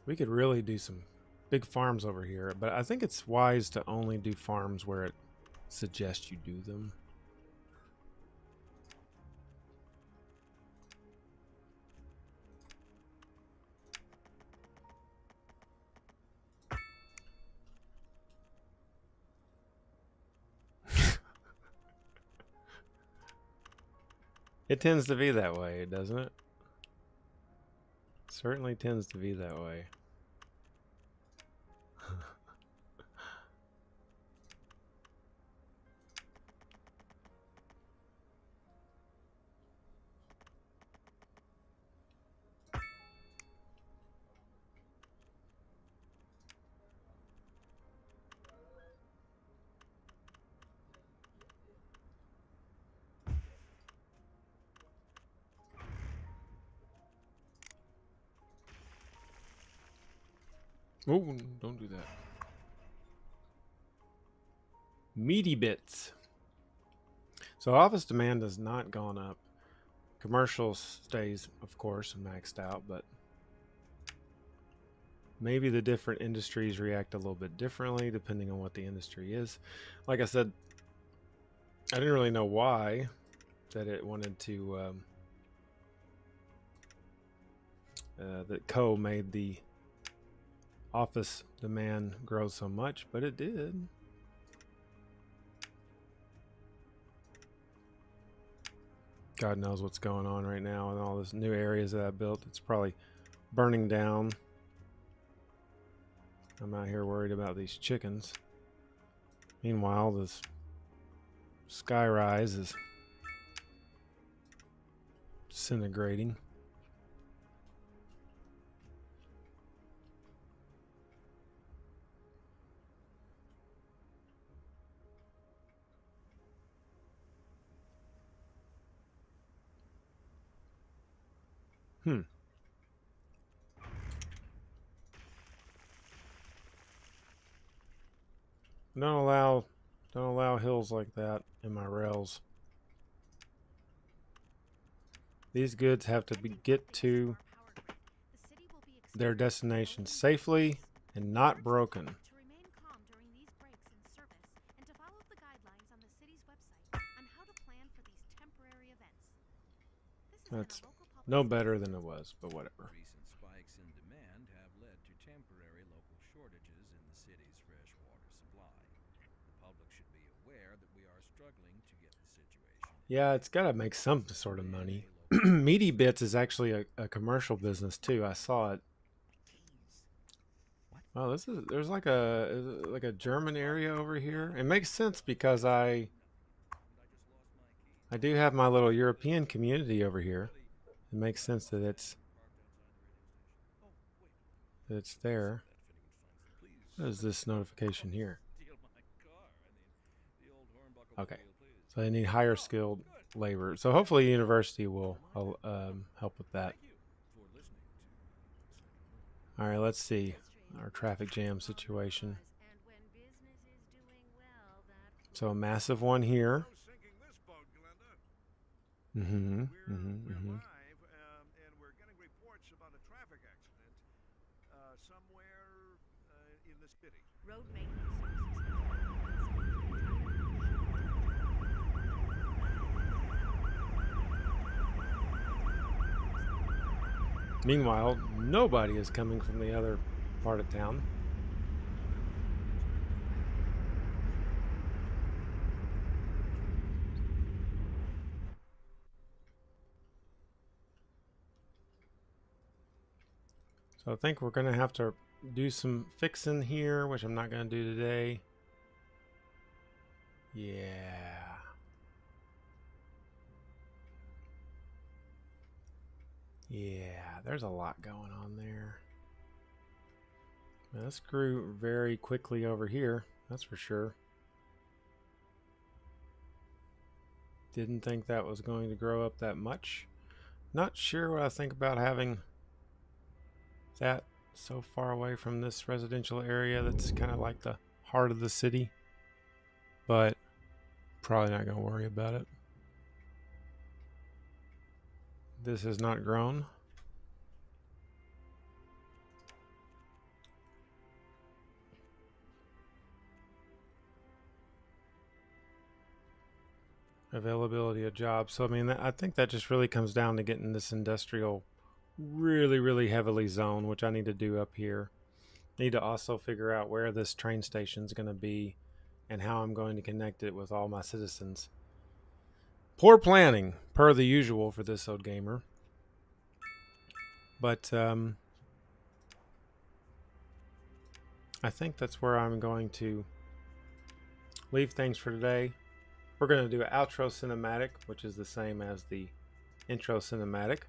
We could really do some big farms over here, but I think it's wise to only do farms where it suggests you do them. It tends to be that way, doesn't it? Certainly tends to be that way. Oh, don't do that. Meaty bits. So office demand has not gone up. Commercial stays, of course, maxed out, but maybe the different industries react a little bit differently depending on what the industry is. Like I said, I didn't really know why that it wanted to, that Co made the office demand grow so much, but it did. God knows what's going on right now in all these new areas that I built. It's probably burning down. I'm out here worried about these chickens. Meanwhile, this Skyrise is disintegrating. Don't allow hills like that in my rails. These goods have to get to their destination safely and not broken. That's no better than it was, but whatever. Recent spikes in demand have led to temporary local shortages in the city's fresh water supply. The public should be aware that we are struggling to get the situation. Yeah, it's got to make some sort of money. Meaty Bits is actually a commercial business too. I saw it. Oh, there's like a German area over here. It makes sense because I do have my little European community over here. It makes sense that it's there. What is this notification here? Okay, so they need higher skilled labor. So hopefully university will help with that. All right, let's see our traffic jam situation. So a massive one here. We're live, and we're getting reports about a traffic accident somewhere in the city. Road maintenance services. Meanwhile, nobody is coming from the other part of town. So I think we're going to have to do some fixing here, which I'm not going to do today. Yeah. Yeah, there's a lot going on there. Now, this grew very quickly over here, that's for sure. Didn't think that was going to grow up that much. Not sure what I think about having that so far away from this residential area that's kind of like the heart of the city, but probably not going to worry about it. This has not grown. Availability of jobs. So I mean, I think that just really comes down to getting this industrial really heavily zoned, which I need to do up here. Need to also figure out where this train station is going to be and how I'm going to connect it with all my citizens. Poor planning, per the usual for this old gamer. But I think that's where I'm going to leave things for today. We're going to do an outro cinematic, which is the same as the intro cinematic.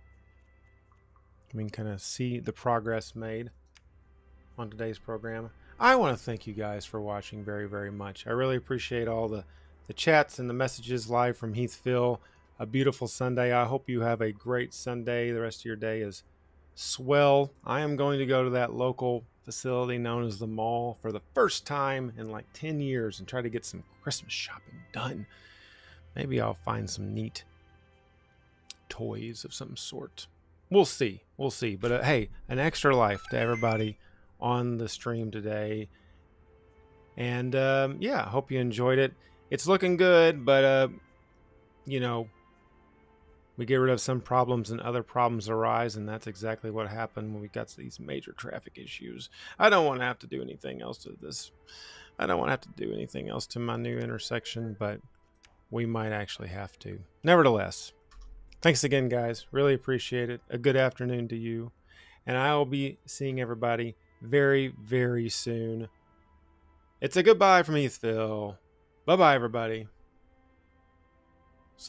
We can kind of see the progress made on today's program. I want to thank you guys for watching very much. I really appreciate all the chats and the messages live from Heathville. A beautiful Sunday. I hope you have a great Sunday. The rest of your day is swell. I am going to go to that local facility known as the mall for the first time in like 10 years and try to get some Christmas shopping done. Maybe I'll find some neat toys of some sort. We'll see. But hey, an extra life to everybody on the stream today. And yeah, I hope you enjoyed it. It's looking good, but you know, we get rid of some problems and other problems arise, and that's exactly what happened when we got these major traffic issues. I don't want to have to do anything else to this. I don't want to have to do anything else to my new intersection, but we might actually have to. Nevertheless, thanks again, guys. Really appreciate it. A good afternoon to you. And I will be seeing everybody very soon. It's a goodbye from Heathville. Bye-bye, everybody.